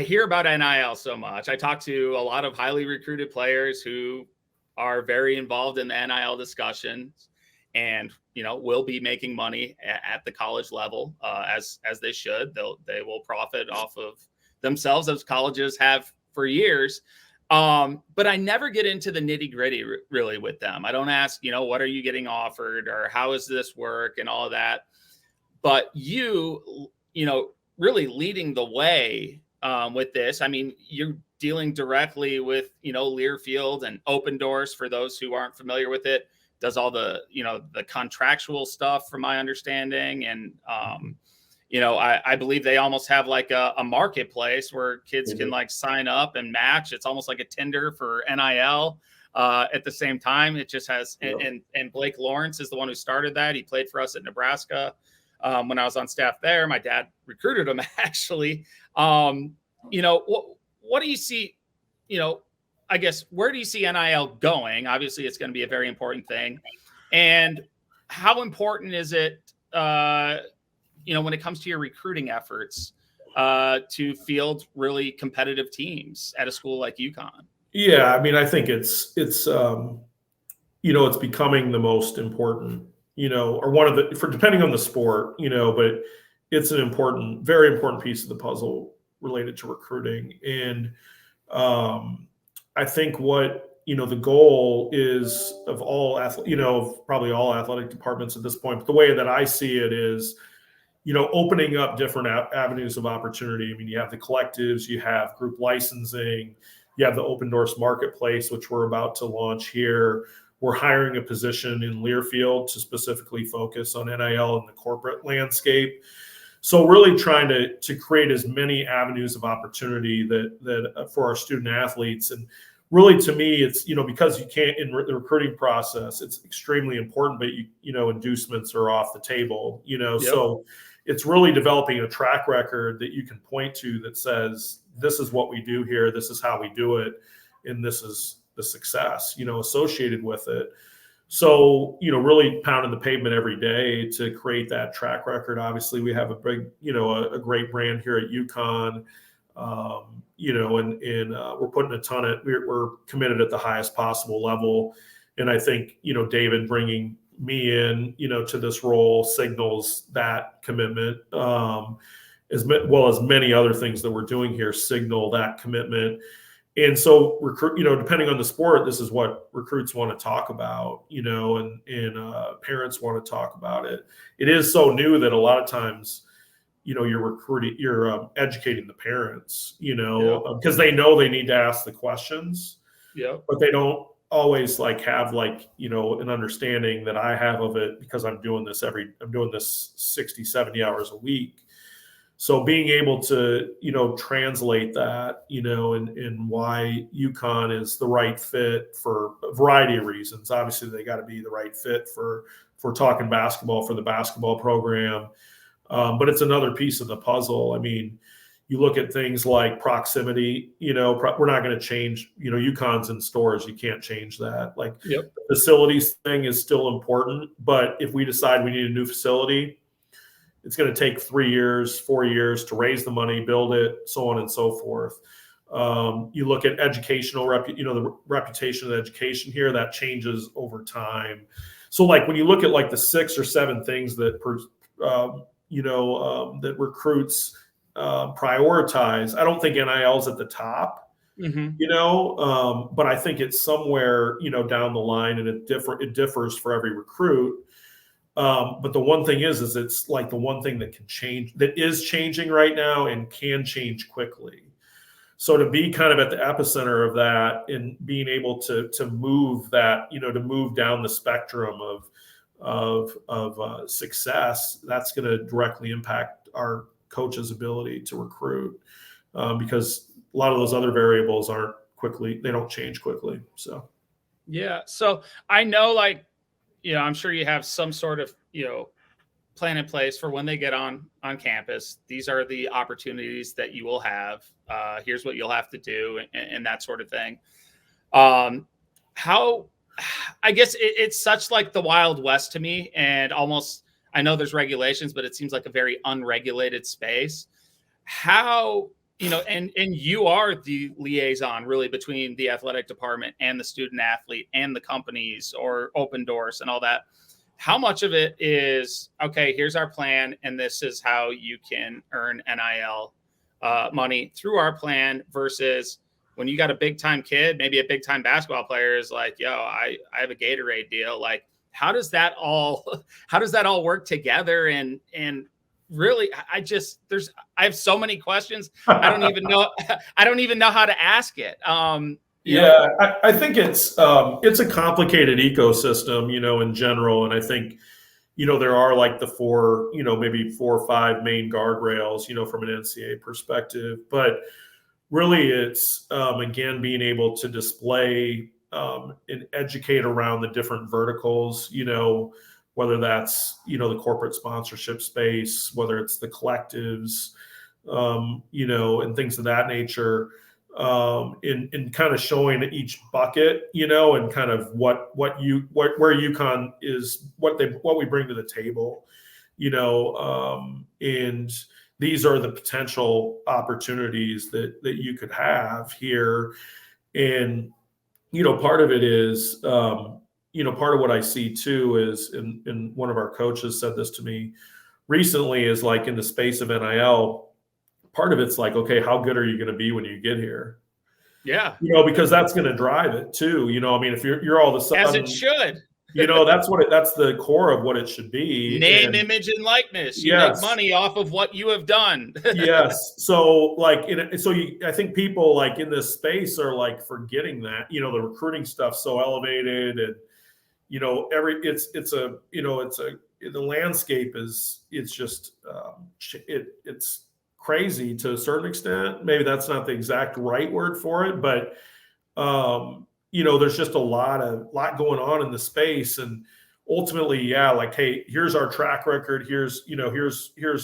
S1: hear about NIL so much. I talk to a lot of highly recruited players who are very involved in the NIL discussions, and will be making money at the college level, as they should. They will profit off of themselves, as colleges have for years. But I never get into the nitty gritty really with them. I don't ask, what are you getting offered, or how does this work, and all of that. But really leading the way with this. You're dealing directly with, Learfield and Open Doors, for those who aren't familiar with it. Does all the, the contractual stuff, from my understanding. And, I believe they almost have like a marketplace where kids can like sign up and match. It's almost like a Tinder for NIL. At the same time, it just has, and Blake Lawrence is the one who started that. He played for us at Nebraska when I was on staff there. My dad recruited him, actually. What do you see, I guess, where do you see NIL going? Obviously, it's going to be a very important thing. And how important is it, when it comes to your recruiting efforts, to field really competitive teams at a school like UConn?
S2: Yeah, I think it's becoming the most important, or one of the, for depending on the sport, but it's an important, very important piece of the puzzle related to recruiting. And I think what, the goal is of all probably all athletic departments at this point, but the way that I see it is, opening up different avenues of opportunity. You have the collectives, you have group licensing, you have the Open Doors marketplace, which we're about to launch here. We're hiring a position in Learfield to specifically focus on NIL and the corporate landscape. So really trying to create as many avenues of opportunity that for our student athletes. And really, to me, it's, because you can't, in the recruiting process, it's extremely important, but inducements are off the table,
S1: Yep.
S2: so it's really developing a track record that you can point to that says, this is what we do here, this is how we do it, and this is the success, associated with it. So, really pounding the pavement every day to create that track record. Obviously, we have a big, a great brand here at UConn. And we're putting a ton of, we're committed at the highest possible level. And I think, David bringing me in, to this role signals that commitment, as well as many other things that we're doing here signal that commitment. And so depending on the sport, this is what recruits want to talk about, and parents want to talk about it. It is so new that a lot of times, you're educating the parents, because they know they need to ask the questions, but they don't always have an understanding that I have of it, because I'm doing this 60, 70 hours a week. So being able to, translate that, and why UConn is the right fit for a variety of reasons. Obviously, they got to be the right fit for talking basketball, for the basketball program. But it's another piece of the puzzle. I mean, you look at things like proximity, we're not going to change, UConn's in stores. You can't change that. The facilities thing is still important. But if we decide we need a new facility, it's going to take 3 years, 4 years to raise the money, build it, so on and so forth. You look at educational, the reputation of education here, that changes over time. So when you look at the 6 or 7 things that that recruits prioritize, I don't think NIL is at the top, but I think it's somewhere, down the line, and it differs for every recruit. But the one thing is it's the one thing that can change, that is changing right now and can change quickly. So to be kind of at the epicenter of that and being able to move that, to move down the spectrum of success, that's going to directly impact our coaches' ability to recruit, because a lot of those other variables they don't change quickly. So,
S1: yeah. So I know, I'm sure you have some sort of, plan in place for when they get on campus. These are the opportunities that you will have. Here's what you'll have to do, and that sort of thing. How, I guess it's such the Wild West to me, and almost, I know there's regulations, but it seems like a very unregulated space. How, and you are the liaison really between the athletic department and the student athlete and the companies or Open Doors and all that. How much of it is, okay, here's our plan, and this is how you can earn NIL money through our plan, versus when you got a big time kid, maybe a big time basketball player is yo, I have a Gatorade deal. How does that all work together? And really, I have so many questions. I don't even know how to ask it.
S2: I think it's a complicated ecosystem, in general. And I think, there are the 4, maybe 4 or 5 main guardrails, from an NCAA perspective. But really it's, again, being able to display and educate around the different verticals, whether that's, the corporate sponsorship space, whether it's the collectives, and things of that nature. In kind of showing each bucket, and kind of where UConn is, what we bring to the table, and these are the potential opportunities that you could have here. And, part of it is, part of what I see too is, and one of our coaches said this to me recently, is in the space of NIL, part of it's okay, how good are you going to be when you get here?
S1: Yeah.
S2: Because that's going to drive it too. If you're all of a sudden,
S1: as it should,
S2: that's the core of what it should be.
S1: Name, image, and likeness. You make money off of what you have done.
S2: Yes. So I think people in this space are forgetting that, the recruiting stuff so elevated, and, the landscape is, it's just, it's crazy to a certain extent. Maybe that's not the exact right word for it, but There's just a lot going on in the space, and ultimately, yeah, like, hey, here's our track record. Here's what here's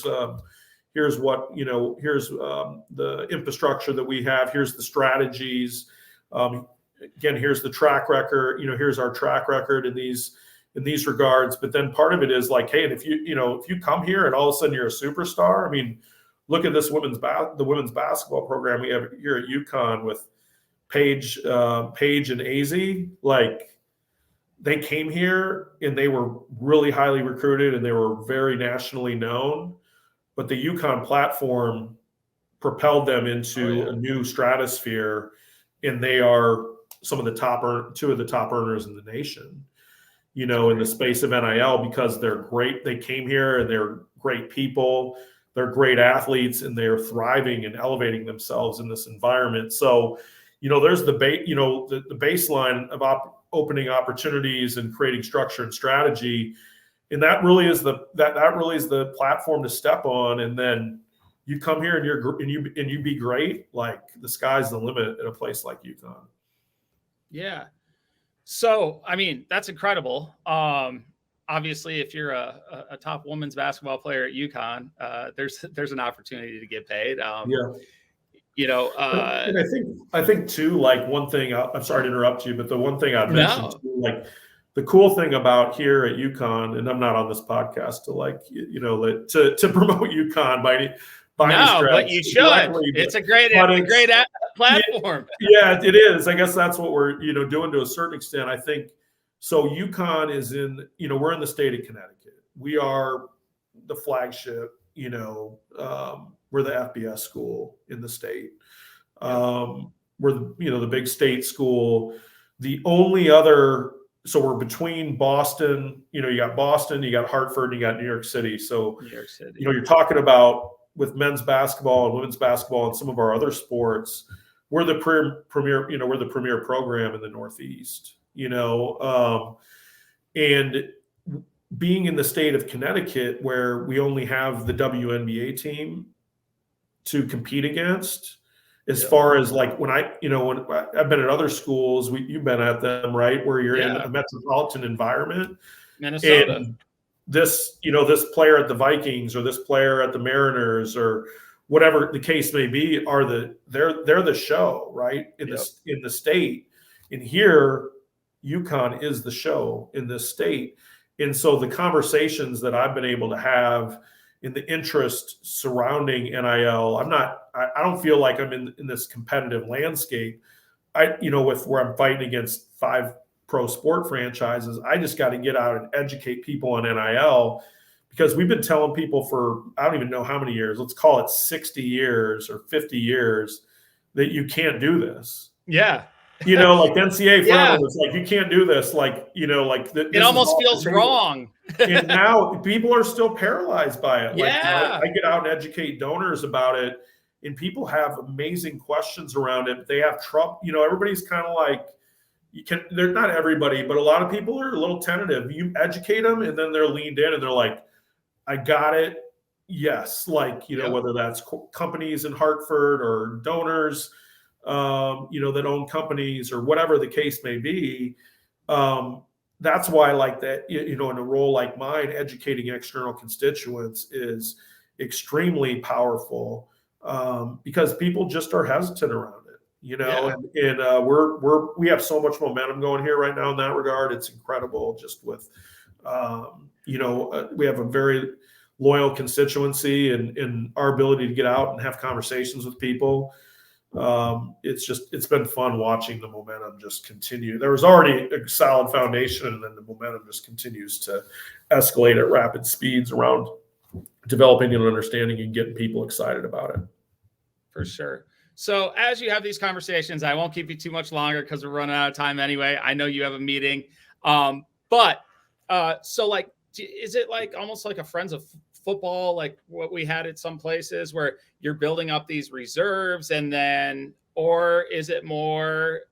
S2: the infrastructure that we have. Here's the strategies. Again, here's the track record. Here's our track record in these regards. But then part of it is like, hey, and if you come here and all of a sudden you're a superstar, I mean, look at this women's basketball program we have here at UConn with Paige and AZ. Like, they came here and they were really highly recruited and they were very nationally known, but the UConn platform propelled them into a new stratosphere, and they are two of the top earners in the nation, in the space of NIL, because they're great. They came here and they're great people. They're great athletes, and they're thriving and elevating themselves in this environment. So, there's the baseline of opening opportunities and creating structure and strategy, and that really is the platform to step on. And then you come here and you be great. Like, the sky's the limit at a place like UConn.
S1: Yeah. So, I mean, that's incredible. Obviously, if you're a top women's basketball player at UConn, there's an opportunity to get paid.
S2: And I think too, like, one thing, I'm sorry to interrupt you, but the one thing I've mentioned, like, the cool thing about here at UConn, and I'm not on this podcast to promote UConn by any stretch.
S1: But you should. It's a great platform.
S2: Yeah, it is. I guess that's what we're doing to a certain extent. I think so. UConn is we're in the state of Connecticut. We are the flagship. We're the FBS school in the state. We're the big state school. The only other, so we're between Boston. You got Boston, you got Hartford, you got New York City. So
S1: New York City.
S2: You're talking about, with men's basketball and women's basketball and some of our other sports, we're the premier. We're the premier program in the Northeast. And being in the state of Connecticut, where we only have the WNBA team to compete against, as far as like when I've been at other schools, you've been at them, right? Where you're in a metropolitan environment,
S1: Minnesota.
S2: And this player at the Vikings or this player at the Mariners or whatever the case may be they're the show, right? In the state. And here, UConn is the show in this state. And so the conversations that I've been able to have in the interest surrounding NIL, I don't feel like I'm in this competitive landscape. With where I'm fighting against 5 pro sport franchises, I just got to get out and educate people on NIL, because we've been telling people for, I don't even know how many years, let's call it 60 years or 50 years, that you can't do this.
S1: Yeah.
S2: Like NCAA forever was like, you can't do this. Like,
S1: it almost feels wrong.
S2: And now people are still paralyzed by it.
S1: Yeah.
S2: I get out and educate donors about it, and people have amazing questions around it. They have trouble. Everybody's kind of like, they're not everybody, but a lot of people are a little tentative. You educate them, and then they're leaned in and they're like, I got it. Yes. Whether that's companies in Hartford or donors, that own companies or whatever the case may be. That's why I like that, in a role like mine, educating external constituents is extremely powerful, because people just are hesitant around it, and we have so much momentum going here right now in that regard. It's incredible, just with, we have a very loyal constituency, and our ability to get out and have conversations with people. It's been fun watching the momentum just continue. There was already a solid foundation, and then the momentum just continues to escalate at rapid speeds around developing an understanding and getting people excited about it.
S1: For sure. So as you have these conversations, I won't keep you too much longer because we're running out of time anyway. I know you have a meeting. So like, is it like almost like a Friends of Football, like what we had at some places, where you're building up these reserves, and then, or is it more,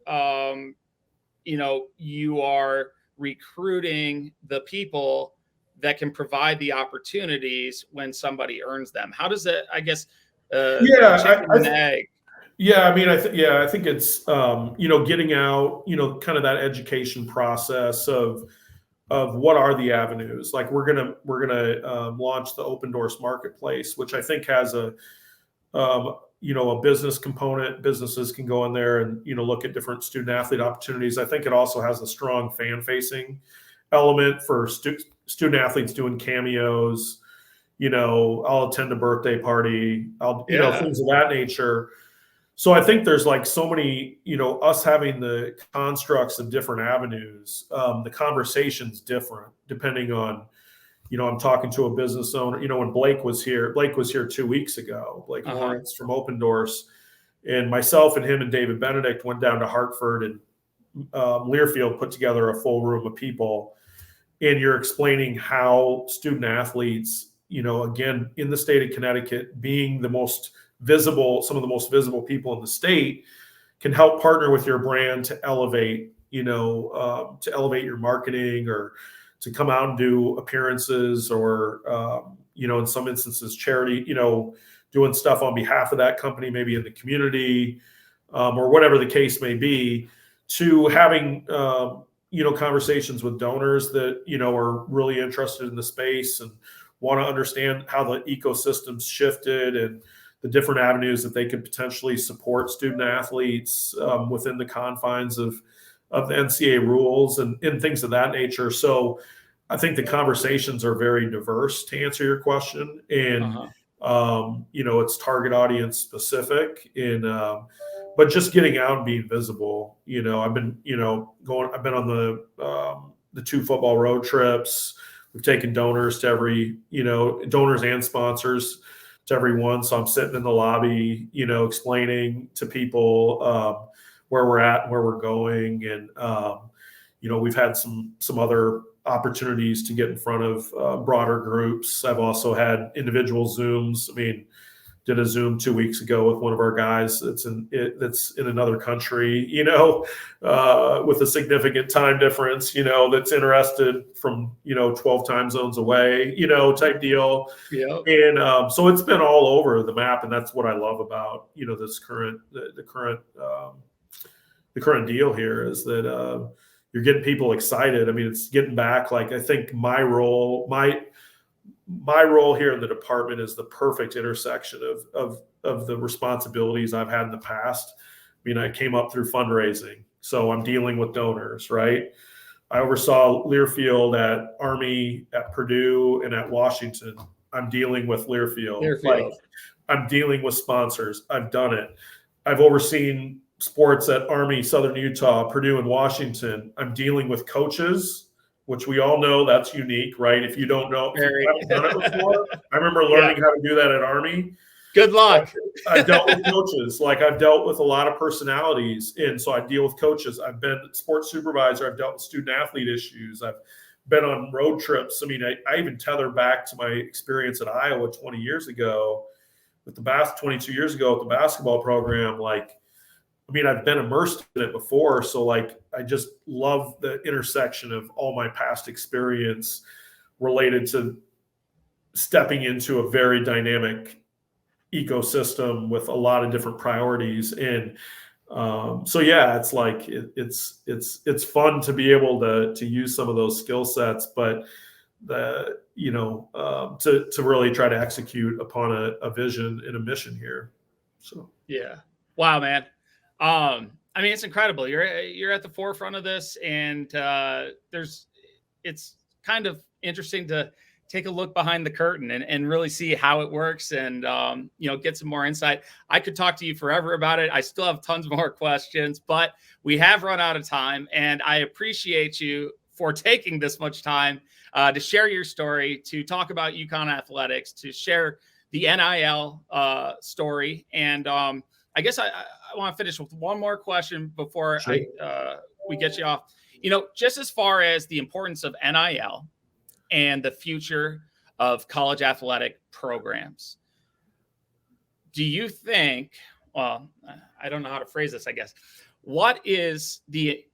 S1: you are recruiting the people that can provide the opportunities when somebody earns them? How does it, I guess, chicken and egg?
S2: Yeah, I mean, I think it's getting out, kind of that education process of what are the avenues. Like we're gonna launch the Open Doors Marketplace, which I think has a business component. Businesses can go in there and look at different student athlete opportunities. I think it also has a strong fan facing element for student athletes doing cameos. I'll attend a birthday party.
S1: Yeah.
S2: Things of that nature. So I think there's like so many, us having the constructs of different avenues. The conversation's different depending on, I'm talking to a business owner. When Blake was here 2 weeks ago. Blake
S1: Uh-huh.
S2: Lawrence from Open Doors, and myself and him and David Benedict went down to Hartford, and Learfield put together a full room of people. And you're explaining how student athletes, again, in the state of Connecticut, being some of the most visible people in the state, can help partner with your brand to elevate your marketing, or to come out and do appearances, or in some instances charity, doing stuff on behalf of that company, maybe in the community, or whatever the case may be, to having conversations with donors that are really interested in the space and want to understand how the ecosystem's shifted, and the different avenues that they could potentially support student athletes within the confines of the NCAA rules, and things of that nature. So I think the conversations are very diverse, to answer your question. And
S1: Uh-huh.
S2: it's target audience specific. And but just getting out and being visible. I've been on the 2 football road trips. We've taken donors to donors and sponsors to every one. So I'm sitting in the lobby, explaining to people where we're at and where we're going. And we've had some other opportunities to get in front of broader groups. I've also had individual Zooms. I mean, did a Zoom 2 weeks ago with one of our guys that's in another country, with a significant time difference, that's interested from 12 time zones away, type deal.
S1: Yeah.
S2: And so it's been all over the map, and that's what I love about this current deal here, is that you're getting people excited. I mean, it's getting back. Like, I think my role here in the department is the perfect intersection of the responsibilities I've had in the past. I mean, I came up through fundraising, so I'm dealing with donors, right? I oversaw Learfield at Army, at Purdue, and at Washington. I'm dealing with Learfield. Like, I'm dealing with sponsors. I've done it. I've overseen sports at Army, Southern Utah, Purdue, and Washington. I'm dealing with coaches, which we all know that's unique, right? If you don't know, if you haven't done it before. I remember learning how to do that at Army.
S1: Good luck.
S2: I've dealt with coaches. Like, I've dealt with a lot of personalities, and so I deal with coaches. I've been a sports supervisor. I've dealt with student athlete issues. I've been on road trips. I mean, I even tether back to my experience at Iowa 22 years ago with the basketball program. Like, I mean, I've been immersed in it before. So, like, I just love the intersection of all my past experience related to stepping into a very dynamic ecosystem with a lot of different priorities. And so, yeah, it's like, it's fun to be able to use some of those skill sets, but to really try to execute upon a vision and a mission here. So,
S1: yeah. Wow, man. I mean, it's incredible. You're at the forefront of this, and it's kind of interesting to take a look behind the curtain and really see how it works, and get some more insight. I could talk to you forever about it. I still have tons more questions, but we have run out of time, and I appreciate you for taking this much time to share your story, to talk about UConn athletics, to share the NIL story. And I guess I want to finish with one more question before
S2: sure.
S1: We get you off. Just as far as the importance of NIL and the future of college athletic programs, do you think, well, I don't know how to phrase this, I guess, what is the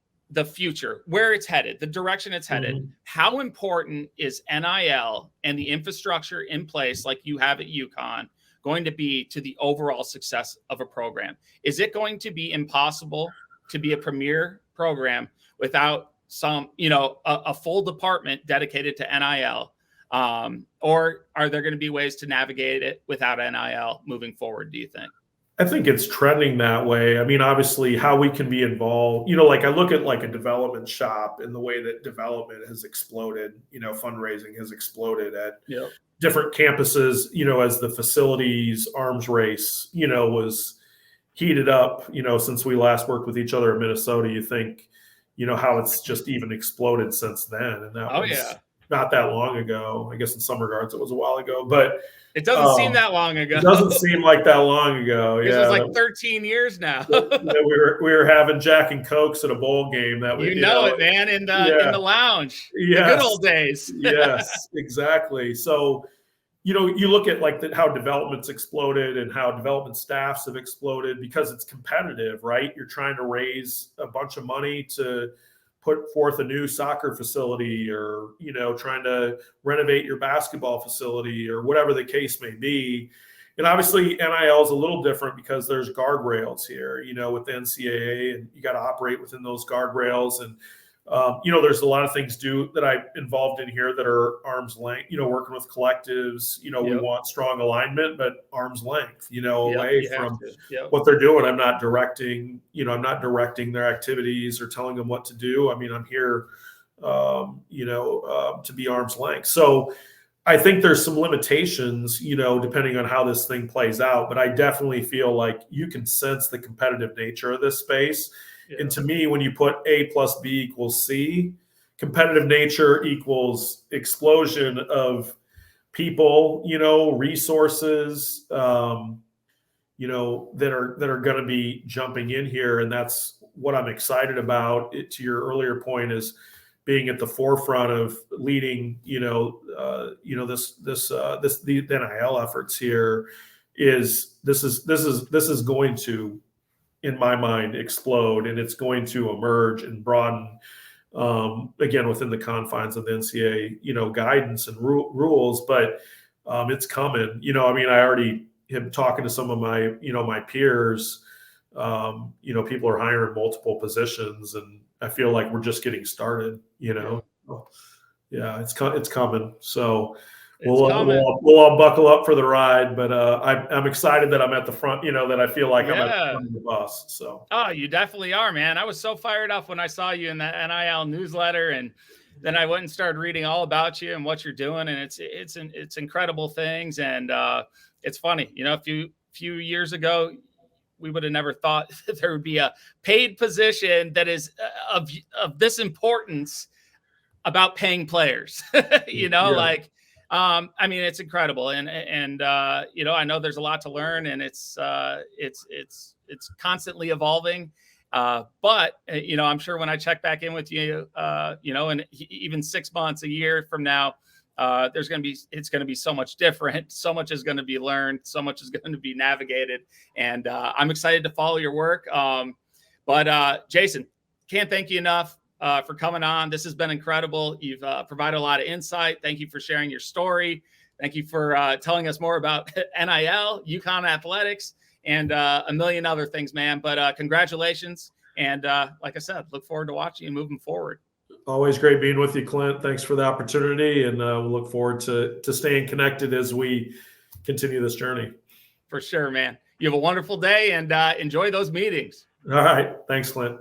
S1: future, where it's headed, the direction it's headed? Mm-hmm. How important is NIL and the infrastructure in place like you have at UConn going to be to the overall success of a program? Is it going to be impossible to be a premier program without some, a full department dedicated to NIL? Or are there going to be ways to navigate it without NIL moving forward, do you think?
S2: I think it's trending that way. I mean, obviously, how we can be involved, like I look at like a development shop and the way that development has exploded, fundraising has exploded at different campuses, as the facilities arms race, was heated up, since we last worked with each other in Minnesota. You think, how it's just even exploded since then. And that was not that long ago. I guess in some regards it was a while ago, but
S1: it doesn't seem that long ago.
S2: It doesn't seem like that long ago.
S1: It was like 13 years now.
S2: we were having Jack and Cokes at a bowl game. That we,
S1: it, man, in the lounge.
S2: Yes.
S1: The good old days.
S2: Yes, exactly. So, you look at like how development's exploded and how development staffs have exploded because it's competitive, right? You're trying to raise a bunch of money to put forth a new soccer facility, or, trying to renovate your basketball facility, or whatever the case may be. And obviously NIL is a little different because there's guardrails here, with the NCAA, and you got to operate within those guardrails. And, there's a lot of things that I'm involved in here that are arm's length, working with collectives, we want strong alignment, but arm's length, away from what they're doing. I'm not directing, their activities or telling them what to do. I mean, I'm here, to be arm's length. So I think there's some limitations, depending on how this thing plays out, but I definitely feel like you can sense the competitive nature of this space. And to me, when you put A plus B equals C, competitive nature equals explosion of people, resources, that are going to be jumping in here. And that's what I'm excited about. To your earlier point, is being at the forefront of leading, the NIL efforts here. This is going to, in my mind, explode, and it's going to emerge and broaden, again, within the confines of the NCAA, guidance and rules. But it's coming. I already am talking to some of my, my peers. People are hiring multiple positions, and I feel like we're just getting started. Yeah, it's coming. So. We'll all buckle up for the ride, but I'm excited that I'm at the front, that I feel like I'm at the front of the bus. So.
S1: Oh, you definitely are, man. I was so fired up when I saw you in the NIL newsletter, and then I went and started reading all about you and what you're doing, and it's incredible things. And it's funny, a few years ago, we would have never thought that there would be a paid position that is of this importance about paying players, it's incredible. And I know there's a lot to learn, and it's constantly evolving. But I'm sure when I check back in with you, and even 6 months, a year from now, it's going to be so much different. So much is going to be learned. So much is going to be navigated. And I'm excited to follow your work. But Jason, can't thank you enough for coming on. This has been incredible. You've provided a lot of insight. Thank you for sharing your story. Thank you for telling us more about NIL, UConn athletics, and a million other things, man. But congratulations. And like I said, look forward to watching you moving forward.
S2: Always great being with you, Clint. Thanks for the opportunity. And we'll look forward to staying connected as we continue this journey.
S1: For sure, man. You have a wonderful day, and enjoy those meetings.
S2: All right. Thanks, Clint.